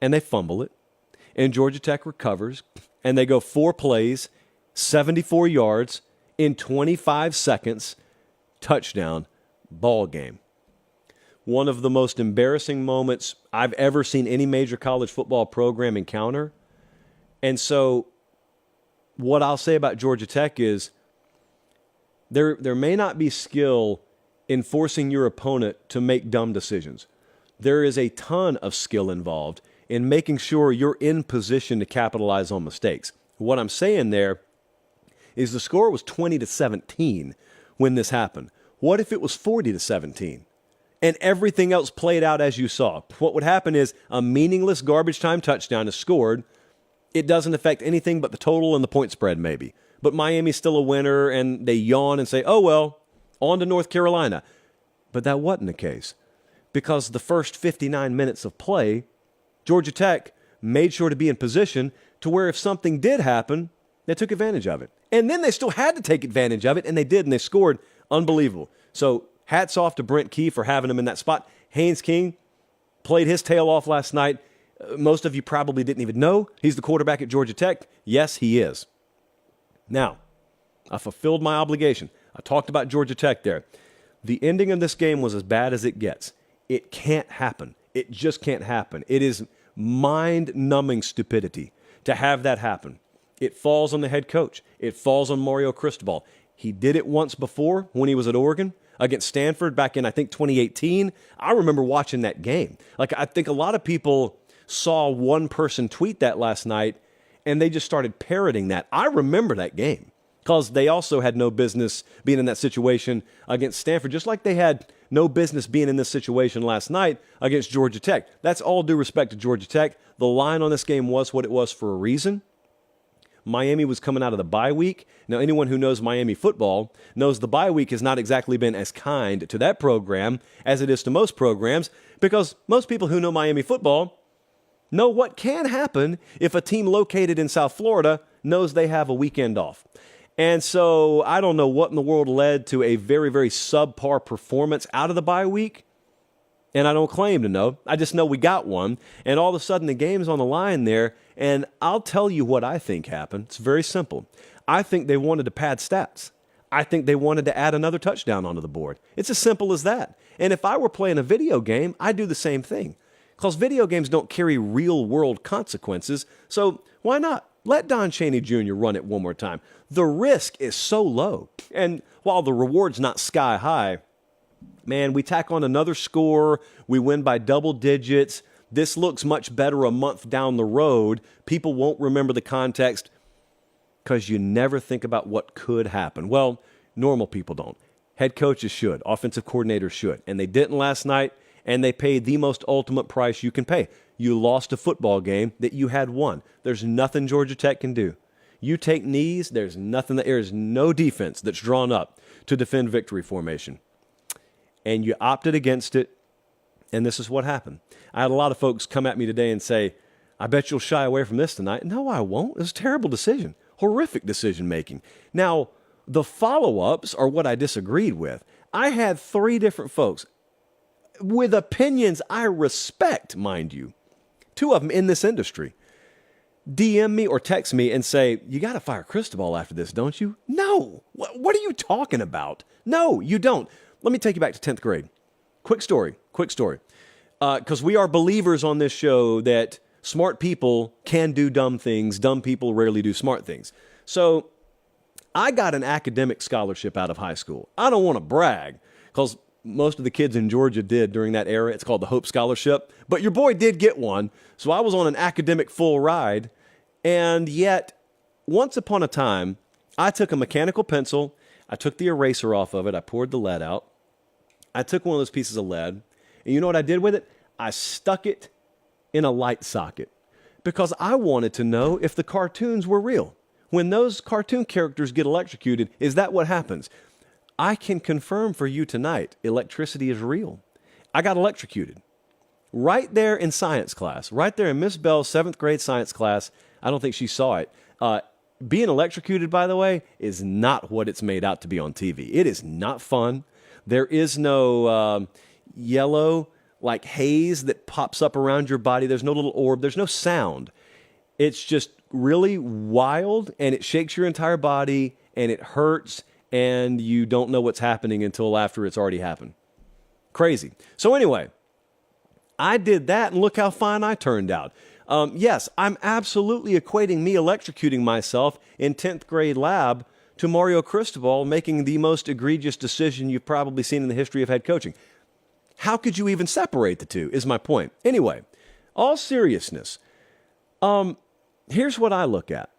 and they fumble it, and Georgia Tech recovers, and they go 4 plays, 74 yards in 25 seconds, touchdown, ball game. One of the most embarrassing moments I've ever seen any major college football program encounter. And so what I'll say about Georgia Tech is there may not be skill in forcing your opponent to make dumb decisions. There is a ton of skill involved in making sure you're in position to capitalize on mistakes. What I'm saying there is the score was 20-17 when this happened. What if it was 40-17? And everything else played out as you saw? What would happen is a meaningless garbage time touchdown is scored. It doesn't affect anything but the total and the point spread maybe. But Miami's still a winner, and they yawn and say, oh, well, on to North Carolina. But that wasn't the case, because the first 59 minutes of play, Georgia Tech made sure to be in position to where if something did happen, they took advantage of it. And then they still had to take advantage of it, and they did, and they scored. Unbelievable. So hats off to Brent Key for having him in that spot. Haynes King played his tail off last night. Most of you probably didn't even know he's the quarterback at Georgia Tech. Yes, he is. Now, I fulfilled my obligation. I talked about Georgia Tech there. The ending of this game was as bad as it gets. It can't happen. It just can't happen. It is mind-numbing stupidity to have that happen. It falls on the head coach. It falls on Mario Cristobal. He did it once before when he was at Oregon against Stanford back in, I think, 2018. I remember watching that game. Like, I think a lot of people saw one person tweet that last night, and they just started parroting that. I remember that game because they also had no business being in that situation against Stanford, just like they had no business being in this situation last night against Georgia Tech. That's all due respect to Georgia Tech. The line on this game was what it was for a reason. Miami was coming out of the bye week. Now, anyone who knows Miami football knows the bye week has not exactly been as kind to that program as it is to most programs, because most people who know Miami football know what can happen if a team located in South Florida knows they have a weekend off. And so I don't know what in the world led to a very, very subpar performance out of the bye week. And I don't claim to know. I just know we got one. And all of a sudden the game's on the line there. And I'll tell you what I think happened. It's very simple. I think they wanted to pad stats. I think they wanted to add another touchdown onto the board. It's as simple as that. And if I were playing a video game, I'd do the same thing. Because video games don't carry real-world consequences. So why not? Let Don Chaney Jr. run it one more time. The risk is so low. And while the reward's not sky high, man, we tack on another score. We win by double digits. This looks much better a month down the road. People won't remember the context. because you never think about what could happen. Well, normal people don't. Head coaches should. Offensive coordinators should. And they didn't last night, and they paid the most ultimate price you can pay. You lost a football game that you had won. There's nothing Georgia Tech can do. You take knees, there's no defense that's drawn up to defend victory formation. And you opted against it, and this is what happened. I had a lot of folks come at me today and say, I bet you'll shy away from this tonight. No, I won't. It was a terrible decision. Horrific decision making. Now, the follow-ups are what I disagreed with. I had 3 different folks with opinions I respect, mind you. 2 of them in this industry. DM me or text me and say, you got to fire Cristobal after this, don't you? No. What are you talking about? No, you don't. Let me take you back to 10th grade. Quick story. Because we are believers on this show that smart people can do dumb things. Dumb people rarely do smart things. So I got an academic scholarship out of high school. I don't want to brag because most of the kids in Georgia did during that era. It's called the Hope Scholarship. But your boy did get one. So I was on an academic full ride. And yet, once upon a time, I took a mechanical pencil. I took the eraser off of it. I poured the lead out. I took one of those pieces of lead. And you know what I did with it? I stuck it in a light socket because I wanted to know if the cartoons were real. When those cartoon characters get electrocuted, is that what happens? I can confirm for you tonight, electricity is real. I got electrocuted. Right there in science class, right there in Miss Bell's 7th grade science class. I don't think she saw it. Being electrocuted, by the way, is not what it's made out to be on TV. It is not fun. There is no yellow, like haze that pops up around your body. There's no little orb. There's no sound. It's just really wild, and it shakes your entire body, and it hurts, and you don't know what's happening until after it's already happened. Crazy. So anyway, I did that, and look how fine I turned out. Yes, I'm absolutely equating me electrocuting myself in 10th grade lab to Mario Cristobal making the most egregious decision you've probably seen in the history of head coaching. How could you even separate the two, is my point. Anyway, all seriousness, here's what I look at.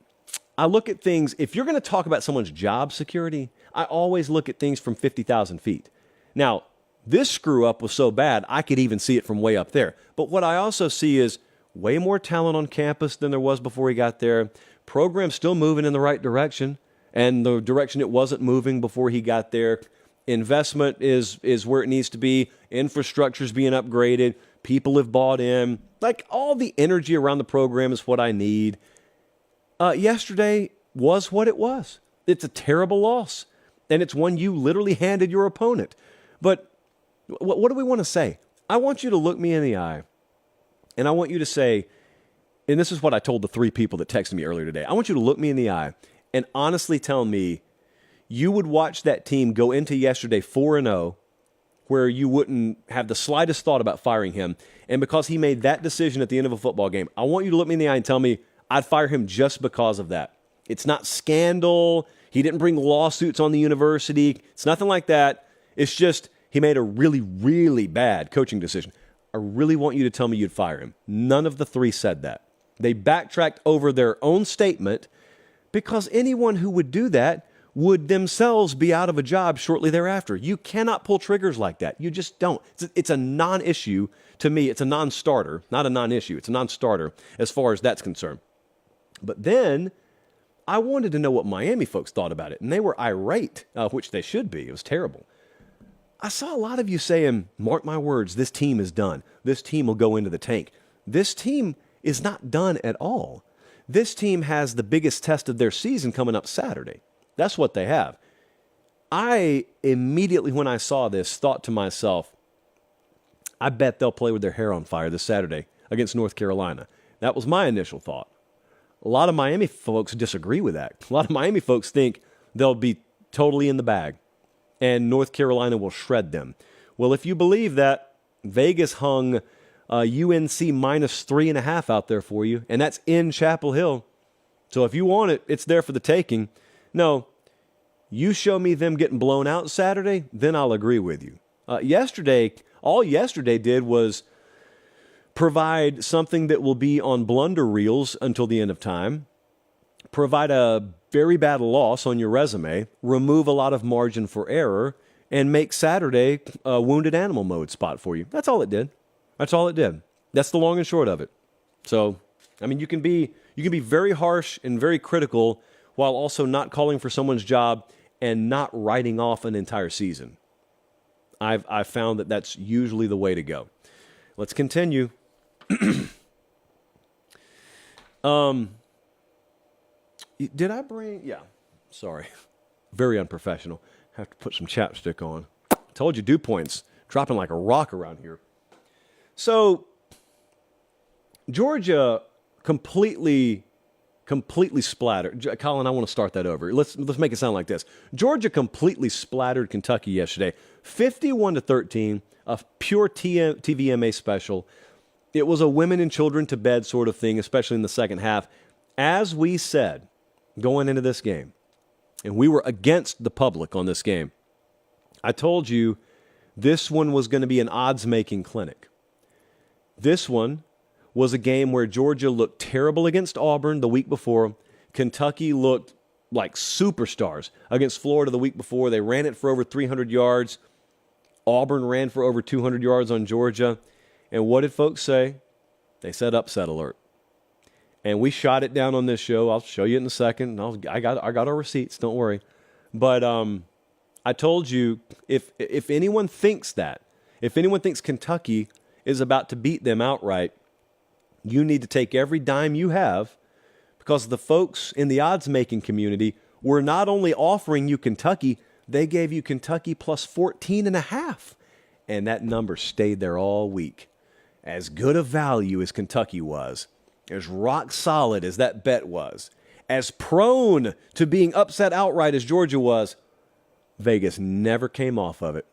I look at things, if you're going to talk about someone's job security, I always look at things from 50,000 feet. Now, this screw up was so bad, I could even see it from way up there. But what I also see is way more talent on campus than there was before he got there. Program's still moving in the right direction, and the direction it wasn't moving before he got there. Investment is where it needs to be. Infrastructure's being upgraded. People have bought in. Like, all the energy around the program is what I need. Yesterday was what it was. It's a terrible loss, and it's one you literally handed your opponent. But what do we want to say? I want you to look me in the eye, and I want you to say, and this is what I told the 3 people that texted me earlier today. I want you to look me in the eye and honestly tell me you would watch that team go into yesterday 4-0, where you wouldn't have the slightest thought about firing him. And because he made that decision at the end of a football game, I want you to look me in the eye and tell me I'd fire him just because of that. It's not scandal. He didn't bring lawsuits on the university. It's nothing like that. It's just he made a really, really bad coaching decision. I really want you to tell me you'd fire him. None of the 3 said that. They backtracked over their own statement because anyone who would do that would themselves be out of a job shortly thereafter. You cannot pull triggers like that. You just don't. It's a non-issue to me. It's a non-starter, not a non-issue. It's a non-starter as far as that's concerned. But then I wanted to know what Miami folks thought about it, and they were irate, which they should be. It was terrible. I saw a lot of you saying, mark my words, this team is done. This team will go into the tank. This team is not done at all. This team has the biggest test of their season coming up Saturday. That's what they have. I immediately, when I saw this, thought to myself, I bet they'll play with their hair on fire this Saturday against North Carolina. That was my initial thought. A lot of Miami folks disagree with that. A lot of Miami folks think they'll be totally in the bag and North Carolina will shred them. Well, if you believe that, Vegas hung UNC minus 3.5 out there for you, and that's in Chapel Hill. So if you want it, it's there for the taking. No, you show me them getting blown out Saturday, then I'll agree with you. Yesterday, all yesterday did was provide something that will be on blunder reels until the end of time. provide a very bad loss on your resume, remove a lot of margin for error, and make Saturday a wounded animal mode spot for you. That's all it did. That's all it did. That's the long and short of it. So, I mean, you can be very harsh and very critical while also not calling for someone's job and not writing off an entire season. I've found that that's usually the way to go. Let's continue. Did I bring? Yeah. Sorry. Very unprofessional. Have to put some chapstick on. Told you, dew points dropping like a rock around here. So, Georgia completely splattered. Colin, I want to start that over. Let's make it sound like this. Georgia completely splattered Kentucky yesterday, 51-13, a pure TVMA special. It was a women and children to bed sort of thing, especially in the second half. As we said going into this game, and we were against the public on this game, I told you this one was going to be an odds-making clinic. This one was a game where Georgia looked terrible against Auburn the week before. Kentucky looked like superstars against Florida the week before. They ran it for over 300 yards. Auburn ran for over 200 yards on Georgia. And what did folks say? They said upset alert. And we shot it down on this show. I'll show you in a second. I got our receipts. Don't worry. But I told you, if anyone thinks that, if anyone thinks Kentucky is about to beat them outright, you need to take every dime you have, because the folks in the odds-making community were not only offering you Kentucky, they gave you Kentucky plus 14.5. And that number stayed there all week. As good a value as Kentucky was, as rock solid as that bet was, as prone to being upset outright as Georgia was, Vegas never came off of it.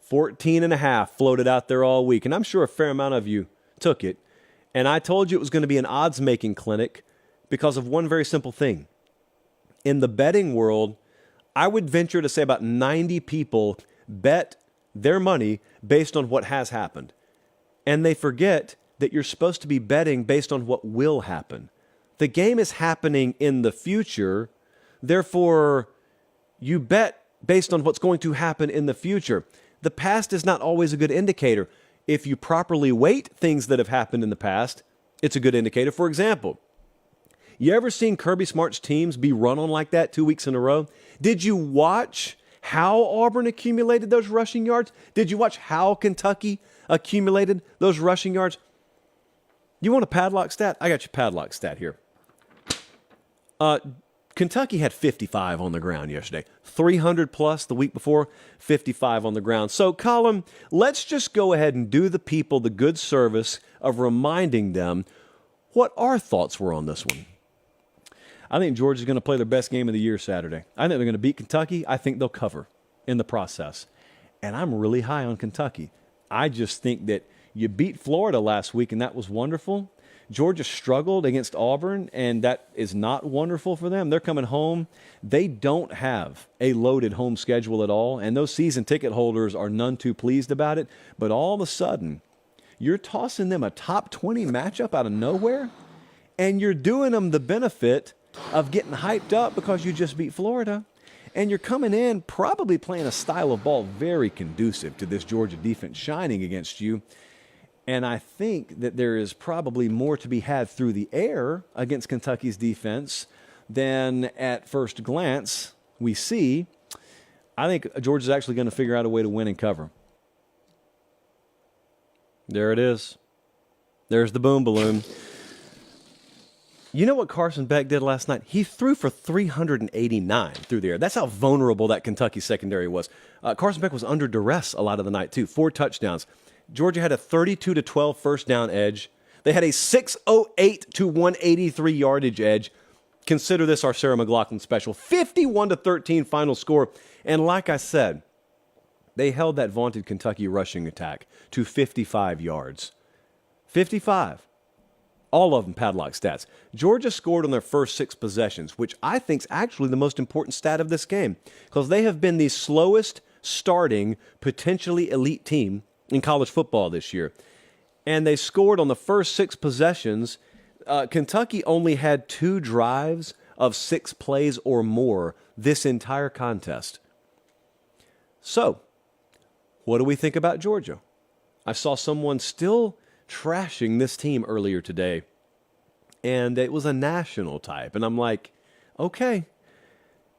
14.5 floated out there all week, and I'm sure a fair amount of you took it. And I told you it was going to be an odds-making clinic because of one very simple thing. In the betting world, I would venture to say about 90 people bet their money based on what has happened. And they forget that you're supposed to be betting based on what will happen. The game is happening in the future, therefore you bet based on what's going to happen in the future. The past is not always a good indicator. If you properly weight things that have happened in the past, it's a good indicator. For example, you ever seen Kirby Smart's teams be run on like that 2 weeks in a row? Did you watch how Auburn accumulated those rushing yards? Did you watch how Kentucky accumulated those rushing yards? You want a padlock stat? I got your padlock stat here. Kentucky had 55 on the ground yesterday. 300 plus the week before, 55 on the ground. So, Colin, let's just go ahead and do the people the good service of reminding them what our thoughts were on this one. I think Georgia's going to play their best game of the year Saturday. I think they're going to beat Kentucky. I think they'll cover in the process. And I'm really high on Kentucky. I just think that you beat Florida last week, and that was wonderful. Georgia struggled against Auburn, and that is not wonderful for them. They're coming home. They don't have a loaded home schedule at all, and those season ticket holders are none too pleased about it. But all of a sudden, you're tossing them a top 20 matchup out of nowhere, and you're doing them the benefit of getting hyped up because you just beat Florida. And you're coming in probably playing a style of ball very conducive to this Georgia defense shining against you. And I think that there is probably more to be had through the air against Kentucky's defense than at first glance we see. I think Georgia's actually going to figure out a way to win and cover. There it is. There's the boom balloon. You know what Carson Beck did last night? He threw for 389 through the air. That's how vulnerable that Kentucky secondary was. Carson Beck was under duress a lot of the night, too. 4 touchdowns. Georgia had a 32-12 first down edge. They had a 608 to 183 yardage edge. Consider this our Sarah McLachlan special. 51-13 final score. And like I said, they held that vaunted Kentucky rushing attack to 55 yards. 55. All of them padlock stats. Georgia scored on their first 6 possessions, which I think is actually the most important stat of this game, because they have been the slowest starting, potentially elite team in college football this year. And they scored on the first 6 possessions. Kentucky only had 2 drives of 6 plays or more this entire contest. So, what do we think about Georgia? I saw someone still trashing this team earlier today, and it was a national type. And I'm like, okay,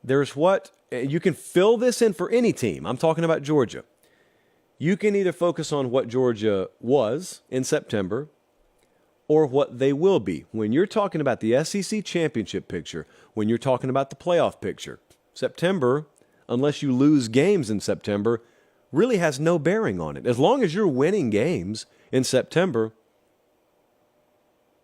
there's what you can fill this in for any team. I'm talking about Georgia. You can either focus on what Georgia was in September or what they will be. When you're talking about the SEC championship picture, when you're talking about the playoff picture, September, unless you lose games in September, really has no bearing on it. As long as you're winning games in September,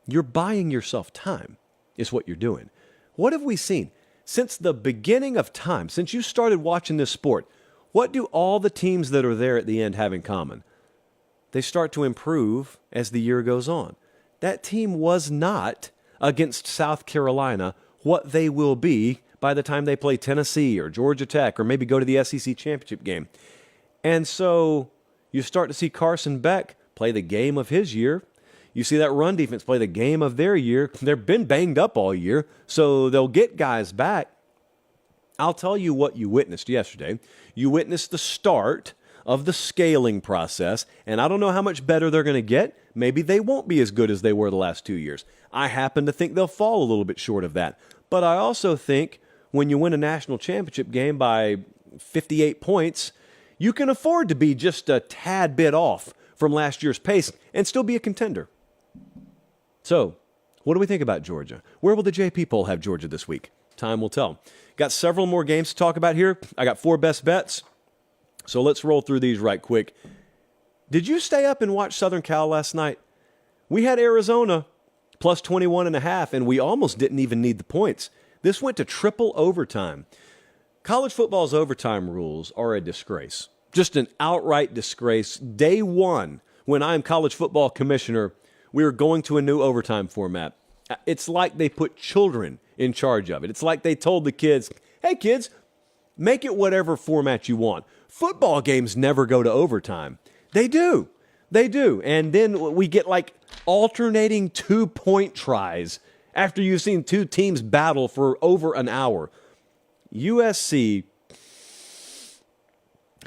you're buying yourself time, is what you're doing. What have we seen? Since the beginning of time, since you started watching this sport, what do all the teams that are there at the end have in common? They start to improve as the year goes on. That team was not, against South Carolina, what they will be by the time they play Tennessee or Georgia Tech or maybe go to the SEC championship game. And so you start to see Carson Beck play the game of his year. You see that run defense play the game of their year. They've been banged up all year, so they'll get guys back. I'll tell you what you witnessed yesterday. You witnessed the start of the scaling process, and I don't know how much better they're going to get. Maybe they won't be as good as they were the last 2 years. I happen to think they'll fall a little bit short of that. But I also think when you win a national championship game by 58 points, you can afford to be just a tad bit off from last year's pace and still be a contender. So, what do we think about Georgia? Where will the JP poll have Georgia this week? Time will tell. Got several more games to talk about here. I got 4 best bets. So let's roll through these right quick. Did you stay up and watch Southern Cal last night? We had Arizona plus 21.5, and we almost didn't even need the points. This went to triple overtime. College football's overtime rules are a disgrace. Just an outright disgrace. Day one, when I'm college football commissioner, we were going to a new overtime format. It's like they put children in charge of it. It's like they told the kids, hey kids, make it whatever format you want. Football games never go to overtime. They do. They do. And then we get like alternating 2-point tries after you've seen 2 teams battle for over an hour. USC,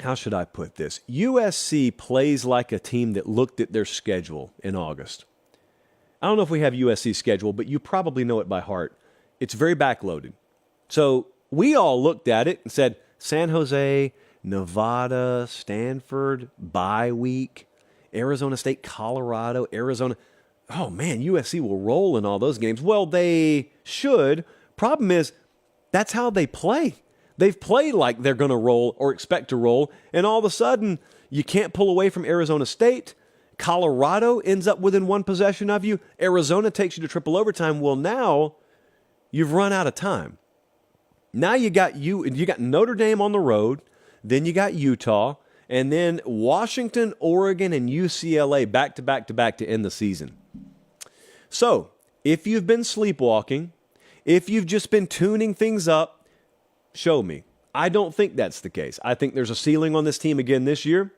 how should I put this? USC plays like a team that looked at their schedule in August. I don't know if we have USC's schedule, but you probably know it by heart. It's very backloaded. So we all looked at it and said, San Jose, Nevada, Stanford, bye week, Arizona State, Colorado, Arizona. Oh man, USC will roll in all those games. Well, they should. Problem is, that's how they play. They've played like they're going to roll or expect to roll, and all of a sudden, you can't pull away from Arizona State. Colorado ends up within 1 possession of you. Arizona takes you to triple overtime. Well, now you've run out of time. Now you got Notre Dame on the road, then you got Utah, and then Washington, Oregon, and UCLA back to back to back to end the season. So, if you've been sleepwalking, if you've just been tuning things up, show me. I don't think that's the case. I think there's a ceiling on this team again this year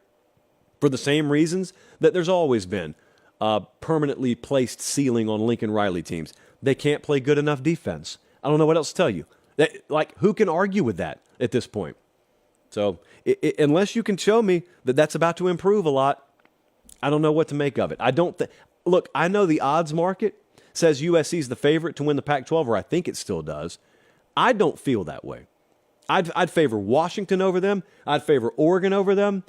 for the same reasons that there's always been a permanently placed ceiling on Lincoln Riley teams. They can't play good enough defense. I don't know what else to tell you. Who can argue with that at this point? So, unless you can show me that that's about to improve a lot, I don't know what to make of it. Look, I know the odds market says USC's the favorite to win the Pac-12, or I think it still does. I don't feel that way. I'd favor Washington over them. I'd favor Oregon over them.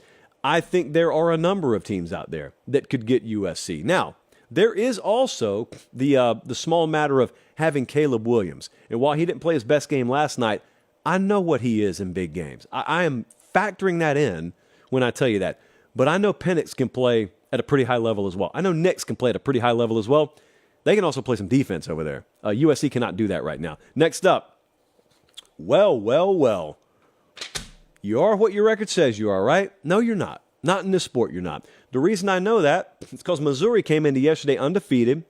I think there are a number of teams out there that could get USC. Now, there is also the small matter of having Caleb Williams. And while he didn't play his best game last night, I know what he is in big games. I am factoring that in when I tell you that. But I know Penix can play at a pretty high level as well. I know Nix can play at a pretty high level as well. They can also play some defense over there. USC cannot do that right now. Next up, well. You are what your record says you are, right? No, you're not. Not in this sport, you're not. The reason I know that is because Missouri came into yesterday undefeated.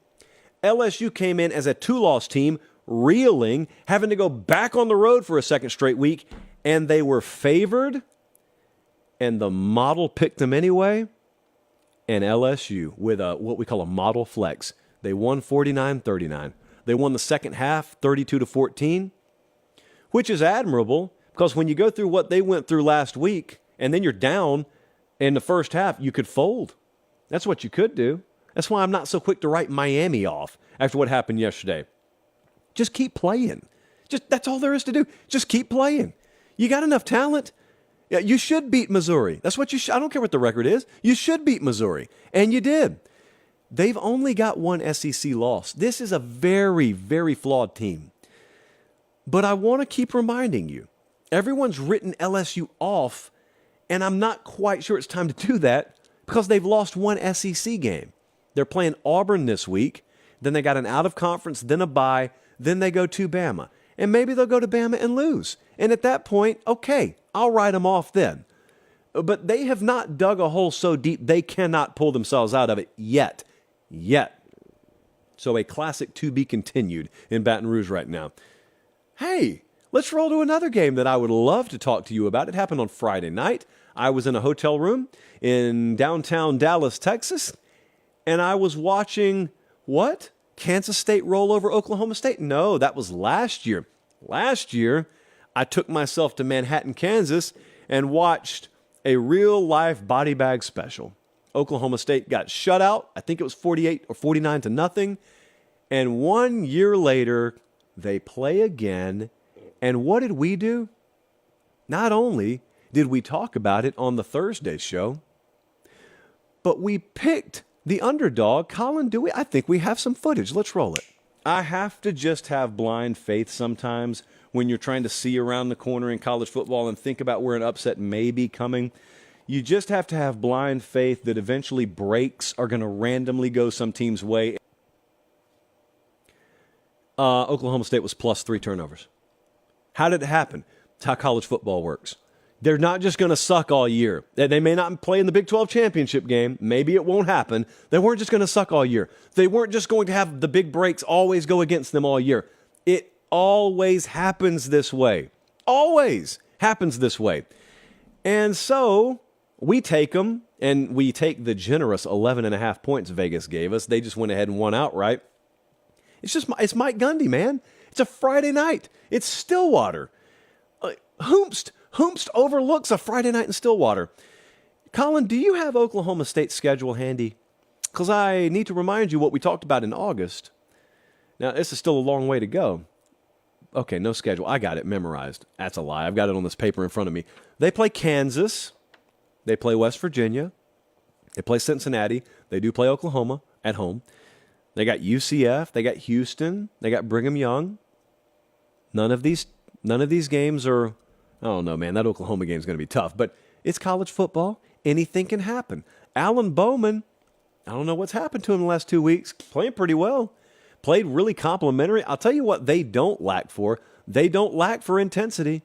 LSU came in as a 2-loss team, reeling, having to go back on the road for a second straight week, and they were favored, and the model picked them anyway, and LSU with what we call a model flex. They won 49-39. They won the second half 32-14, which is admirable because when you go through what they went through last week and then you're down in the first half, you could fold. That's what you could do. That's why I'm not so quick to write Miami off after what happened yesterday. Just keep playing. That's all there is to do. Just keep playing. You got enough talent. Yeah, you should beat Missouri. That's what you should. I don't care what the record is. You should beat Missouri. And you did. They've only got one SEC loss. This is a very, very flawed team. But I want to keep reminding you, everyone's written LSU off, and I'm not quite sure it's time to do that because they've lost one SEC game. They're playing Auburn this week. Then they got an out-of-conference, then a bye, then they go to Bama. And maybe they'll go to Bama and lose. And at that point, okay, I'll write them off then. But they have not dug a hole so deep they cannot pull themselves out of it yet. So a classic to be continued in Baton Rouge right now. Hey, let's roll to another game that I would love to talk to you about. It happened on Friday night. I was in a hotel room in downtown Dallas, Texas, and I was watching what? Kansas State roll over Oklahoma State? No, that was last year. Last year, I took myself to Manhattan, Kansas, and watched a real-life body bag special. Oklahoma State got shut out. I think it was 48 or 49 to nothing. And 1 year later, they play again. And what did we do? Not only did we talk about it on the Thursday show, but we picked the underdog. Colin, do we? I think we have some footage. Let's roll it. I have to just have blind faith sometimes when you're trying to see around the corner in college football and think about where an upset may be coming. You just have to have blind faith that eventually breaks are going to randomly go some team's way. Oklahoma State was plus 3 turnovers. How did it happen? It's how college football works. They're not just going to suck all year. They may not play in the Big 12 championship game. Maybe it won't happen. They weren't just going to suck all year. They weren't just going to have the big breaks always go against them all year. It always happens this way. Always happens this way. And so we take them, and we take the generous 11.5 points Vegas gave us. They just went ahead and won outright. It's Mike Gundy, man. It's a Friday night. It's Stillwater. Hoomst overlooks a Friday night in Stillwater. Colin, do you have Oklahoma State's schedule handy? Because I need to remind you what we talked about in August. Now, this is still a long way to go. Okay, no schedule. I got it memorized. That's a lie. I've got it on this paper in front of me. They play Kansas. They play West Virginia. They play Cincinnati. They do play Oklahoma at home. They got UCF. They got Houston. They got Brigham Young. None of these games are, I don't know, man. That Oklahoma game is going to be tough. But it's college football. Anything can happen. Alan Bowman, I don't know what's happened to him the last 2 weeks. Playing pretty well. Played really complimentary. I'll tell you what they don't lack for. They don't lack for intensity.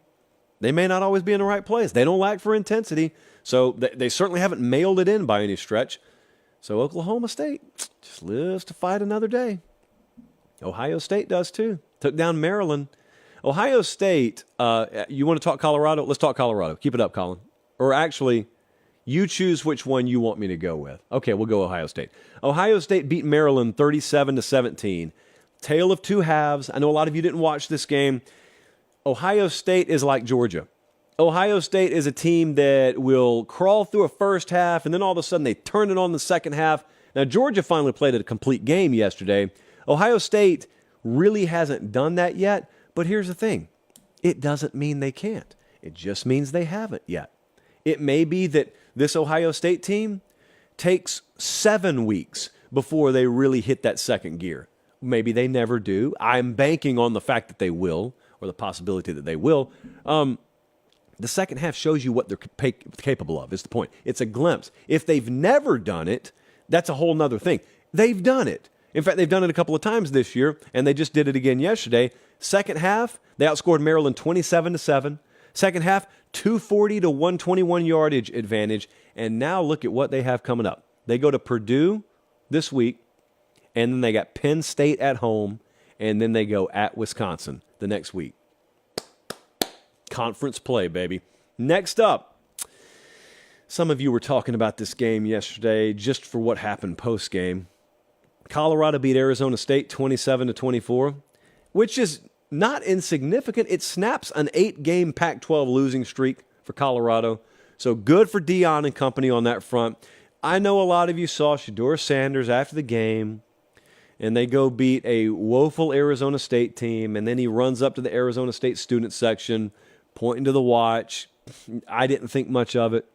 They may not always be in the right place. They don't lack for intensity. So they certainly haven't mailed it in by any stretch. So Oklahoma State just lives to fight another day. Ohio State does too. Took down Maryland. Ohio State, you want to talk Colorado? Let's talk Colorado. Keep it up, Colin. Or actually, you choose which one you want me to go with. Okay, we'll go Ohio State. Ohio State beat Maryland 37-17. Tale of two halves. I know a lot of you didn't watch this game. Ohio State is like Georgia. Ohio State is a team that will crawl through a first half, and then all of a sudden they turn it on the second half. Now, Georgia finally played a complete game yesterday. Ohio State really hasn't done that yet, but here's the thing. It doesn't mean they can't. It just means they haven't yet. It may be that this Ohio State team takes 7 weeks before they really hit that second gear. Maybe they never do. I'm banking on the fact that they will, or the possibility that they will. The second half shows you what they're capable of, is the point. It's a glimpse. If they've never done it, that's a whole nother thing. They've done it. In fact, they've done it a couple of times this year, and they just did it again yesterday. Second half, they outscored Maryland 27-7. Second half, 240 to 121 yardage advantage. And now look at what they have coming up. They go to Purdue this week, and then they got Penn State at home, and then they go at Wisconsin the next week. Conference play, baby. Next up, some of you were talking about this game yesterday just for what happened post-game. Colorado beat Arizona State 27-24, which is not insignificant. It snaps an 8-game Pac-12 losing streak for Colorado. So good for Dion and company on that front. I know a lot of you saw Shedeur Sanders after the game, and they go beat a woeful Arizona State team, and then he runs up to the Arizona State student section, pointing to the watch. I didn't think much of it.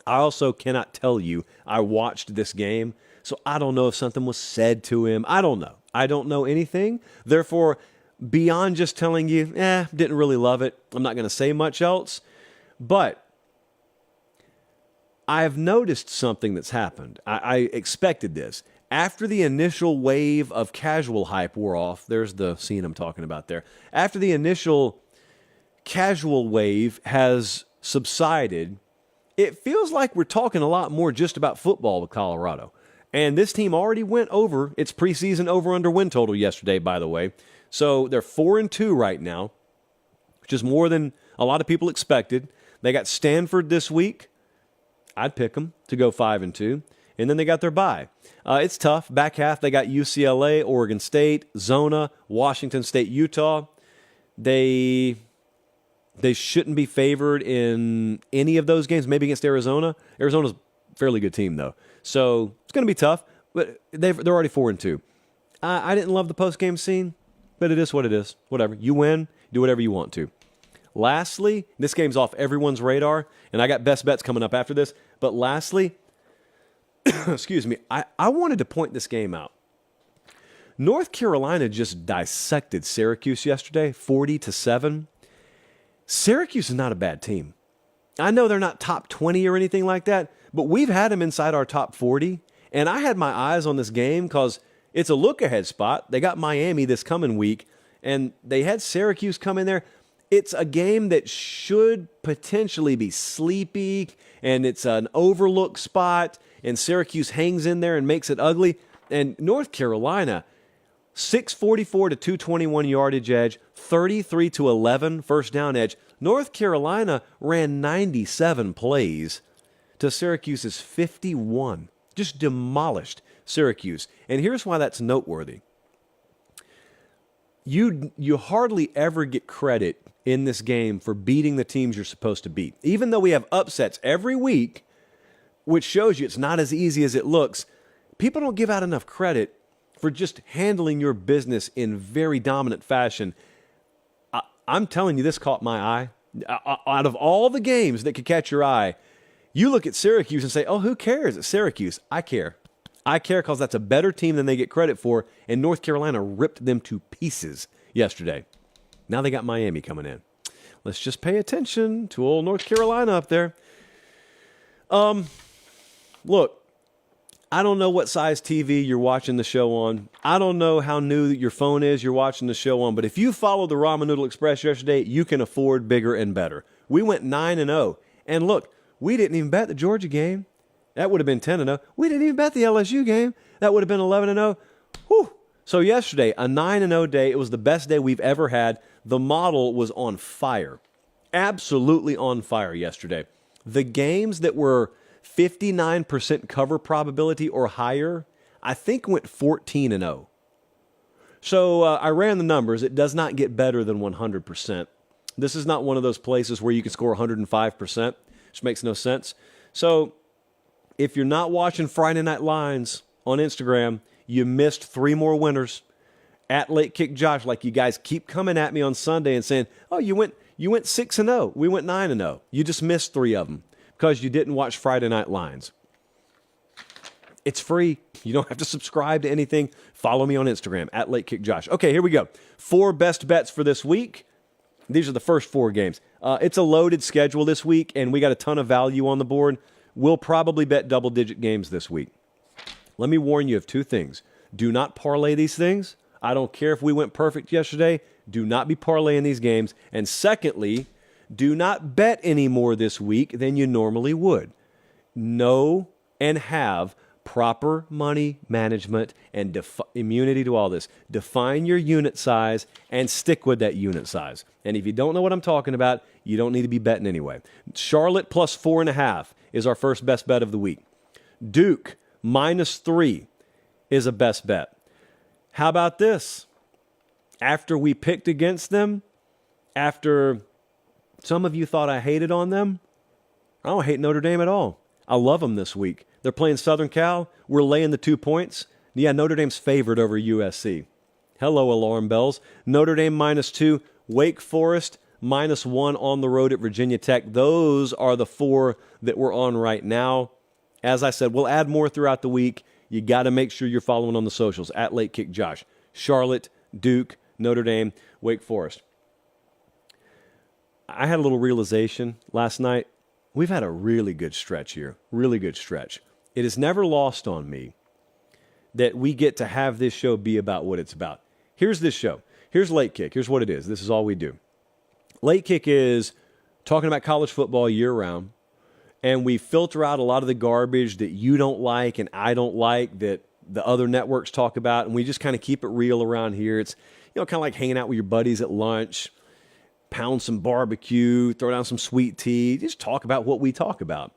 I also cannot tell you I watched this game, so I don't know if something was said to him. I don't know. I don't know anything. Therefore, beyond just telling you, didn't really love it, I'm not going to say much else. But I've noticed something that's happened. I expected this. After the initial wave of casual hype wore off, there's the scene I'm talking about there. After the initial casual wave has subsided, it feels like we're talking a lot more just about football with Colorado. And this team already went over its preseason over-under win total yesterday, by the way. So they're 4-2 right now, which is more than a lot of people expected. They got Stanford this week. I'd pick them to go 5-2. And then they got their bye. It's tough. Back half, they got UCLA, Oregon State, Zona, Washington State, Utah. They shouldn't be favored in any of those games, maybe against Arizona. Arizona's a fairly good team, though. So it's going to be tough, but they're already 4-2. I didn't love the post-game scene, but it is what it is. Whatever. You win, do whatever you want to. Lastly, this game's off everyone's radar, and I got best bets coming up after this. But lastly, excuse me, I wanted to point this game out. North Carolina just dissected Syracuse yesterday, 40-7. Syracuse is not a bad team. I know they're not top 20 or anything like that, but we've had them inside our top 40, and I had my eyes on this game because it's a look-ahead spot. They got Miami this coming week, and they had Syracuse come in there. It's a game that should potentially be sleepy, and it's an overlook spot, and Syracuse hangs in there and makes it ugly. And North Carolina, 644 to 221 yardage edge, 33 to 11 first down edge. North Carolina ran 97 plays to Syracuse's 51. Just demolished Syracuse. And here's why that's noteworthy. You hardly ever get credit in this game for beating the teams you're supposed to beat. Even though we have upsets every week, which shows you it's not as easy as it looks, people don't give out enough credit for just handling your business in very dominant fashion. I'm telling you, this caught my eye. Out of all the games that could catch your eye, you look at Syracuse and say, oh, who cares? It's Syracuse. I care. I care because that's a better team than they get credit for, and North Carolina ripped them to pieces yesterday. Now they got Miami coming in. Let's just pay attention to old North Carolina up there. Look, I don't know what size TV you're watching the show on. I don't know how new your phone is you're watching the show on, but if you followed the Ramen Noodle Express yesterday, you can afford bigger and better. We went 9-0. And look, we didn't even bet the Georgia game. That would have been 10-0. We didn't even bet the LSU game. That would have been 11-0. Whew. So yesterday, a 9-0 day. It was the best day we've ever had. The model was on fire. Absolutely on fire yesterday. The games that were 59% cover probability or higher, I think went 14-0. So I ran the numbers. It does not get better than 100%. This is not one of those places where you can score 105%, which makes no sense. So if you're not watching Friday Night Lines on Instagram, you missed 3 more winners. At Late Kick Josh, like you guys keep coming at me on Sunday and saying, oh, you went 6-0. We went 9-0. You just missed 3 of them because you didn't watch Friday Night Lines. It's free. You don't have to subscribe to anything. Follow me on Instagram, at Late Kick Josh. Okay, here we go. 4 best bets for this week. These are the first 4 games. It's a loaded schedule this week, and we got a ton of value on the board. We'll probably bet double-digit games this week. Let me warn you of 2 things. Do not parlay these things. I don't care if we went perfect yesterday. Do not be parlaying these games. And secondly, do not bet any more this week than you normally would. Know and have proper money management and immunity to all this. Define your unit size and stick with that unit size. And if you don't know what I'm talking about, you don't need to be betting anyway. Charlotte plus 4.5 is our first best bet of the week. Duke minus 3. is a best bet. How about this? After we picked against them, after some of you thought I hated on them, I don't hate Notre Dame at all. I love them this week. They're playing Southern Cal. We're laying the 2 points. Yeah, Notre Dame's favored over USC. Hello, alarm bells. Notre Dame -2, Wake Forest -1 on the road at Virginia Tech. Those are the 4 that we're on right now. As I said, we'll add more throughout the week. You got to make sure you're following on the socials, at Late Kick Josh. Charlotte, Duke, Notre Dame, Wake Forest. I had a little realization last night. We've had a really good stretch here, really good stretch. It is never lost on me that we get to have this show be about what it's about. Here's this show. Here's Late Kick. Here's what it is. This is all we do. Late Kick is talking about college football year-round, and we filter out a lot of the garbage that you don't like and I don't like that the other networks talk about, and we just kind of keep it real around here. It's, you know, kind of like hanging out with your buddies at lunch, pound some barbecue, throw down some sweet tea, just talk about what we talk about.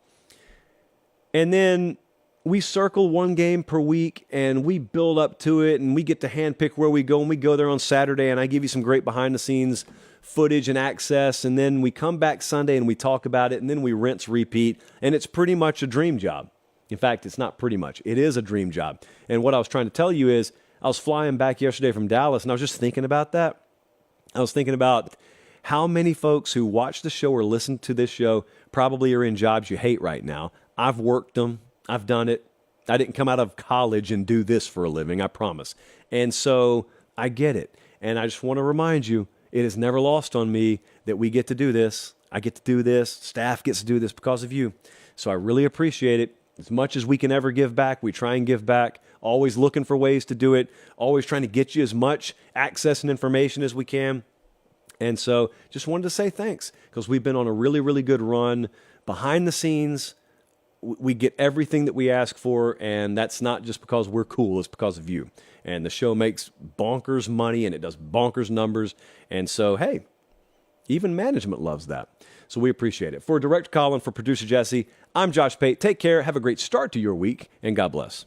And then we circle one game per week, and we build up to it, and we get to handpick where we go, and we go there on Saturday, and I give you some great behind-the-scenes footage and access, and then we come back Sunday, and we talk about it, and then we rinse, repeat, and it's pretty much a dream job. In fact, it's not pretty much. It is a dream job. And what I was trying to tell you is I was flying back yesterday from Dallas, and I was just thinking about that. I was thinking about how many folks who watch the show or listen to this show probably are in jobs you hate right now. I've worked them. I've done it. I didn't come out of college and do this for a living, I promise. And so I get it. And I just want to remind you, it is never lost on me that we get to do this. I get to do this. Staff gets to do this because of you. So I really appreciate it. As much as we can ever give back, we try and give back. Always looking for ways to do it. Always trying to get you as much access and information as we can. And so just wanted to say thanks because we've been on a really, really good run behind the scenes. We get everything that we ask for, and that's not just because we're cool. It's because of you. And the show makes bonkers money, and it does bonkers numbers. And so, hey, even management loves that. So we appreciate it. For Director Colin, for Producer Jesse, I'm Josh Pate. Take care. Have a great start to your week, and God bless.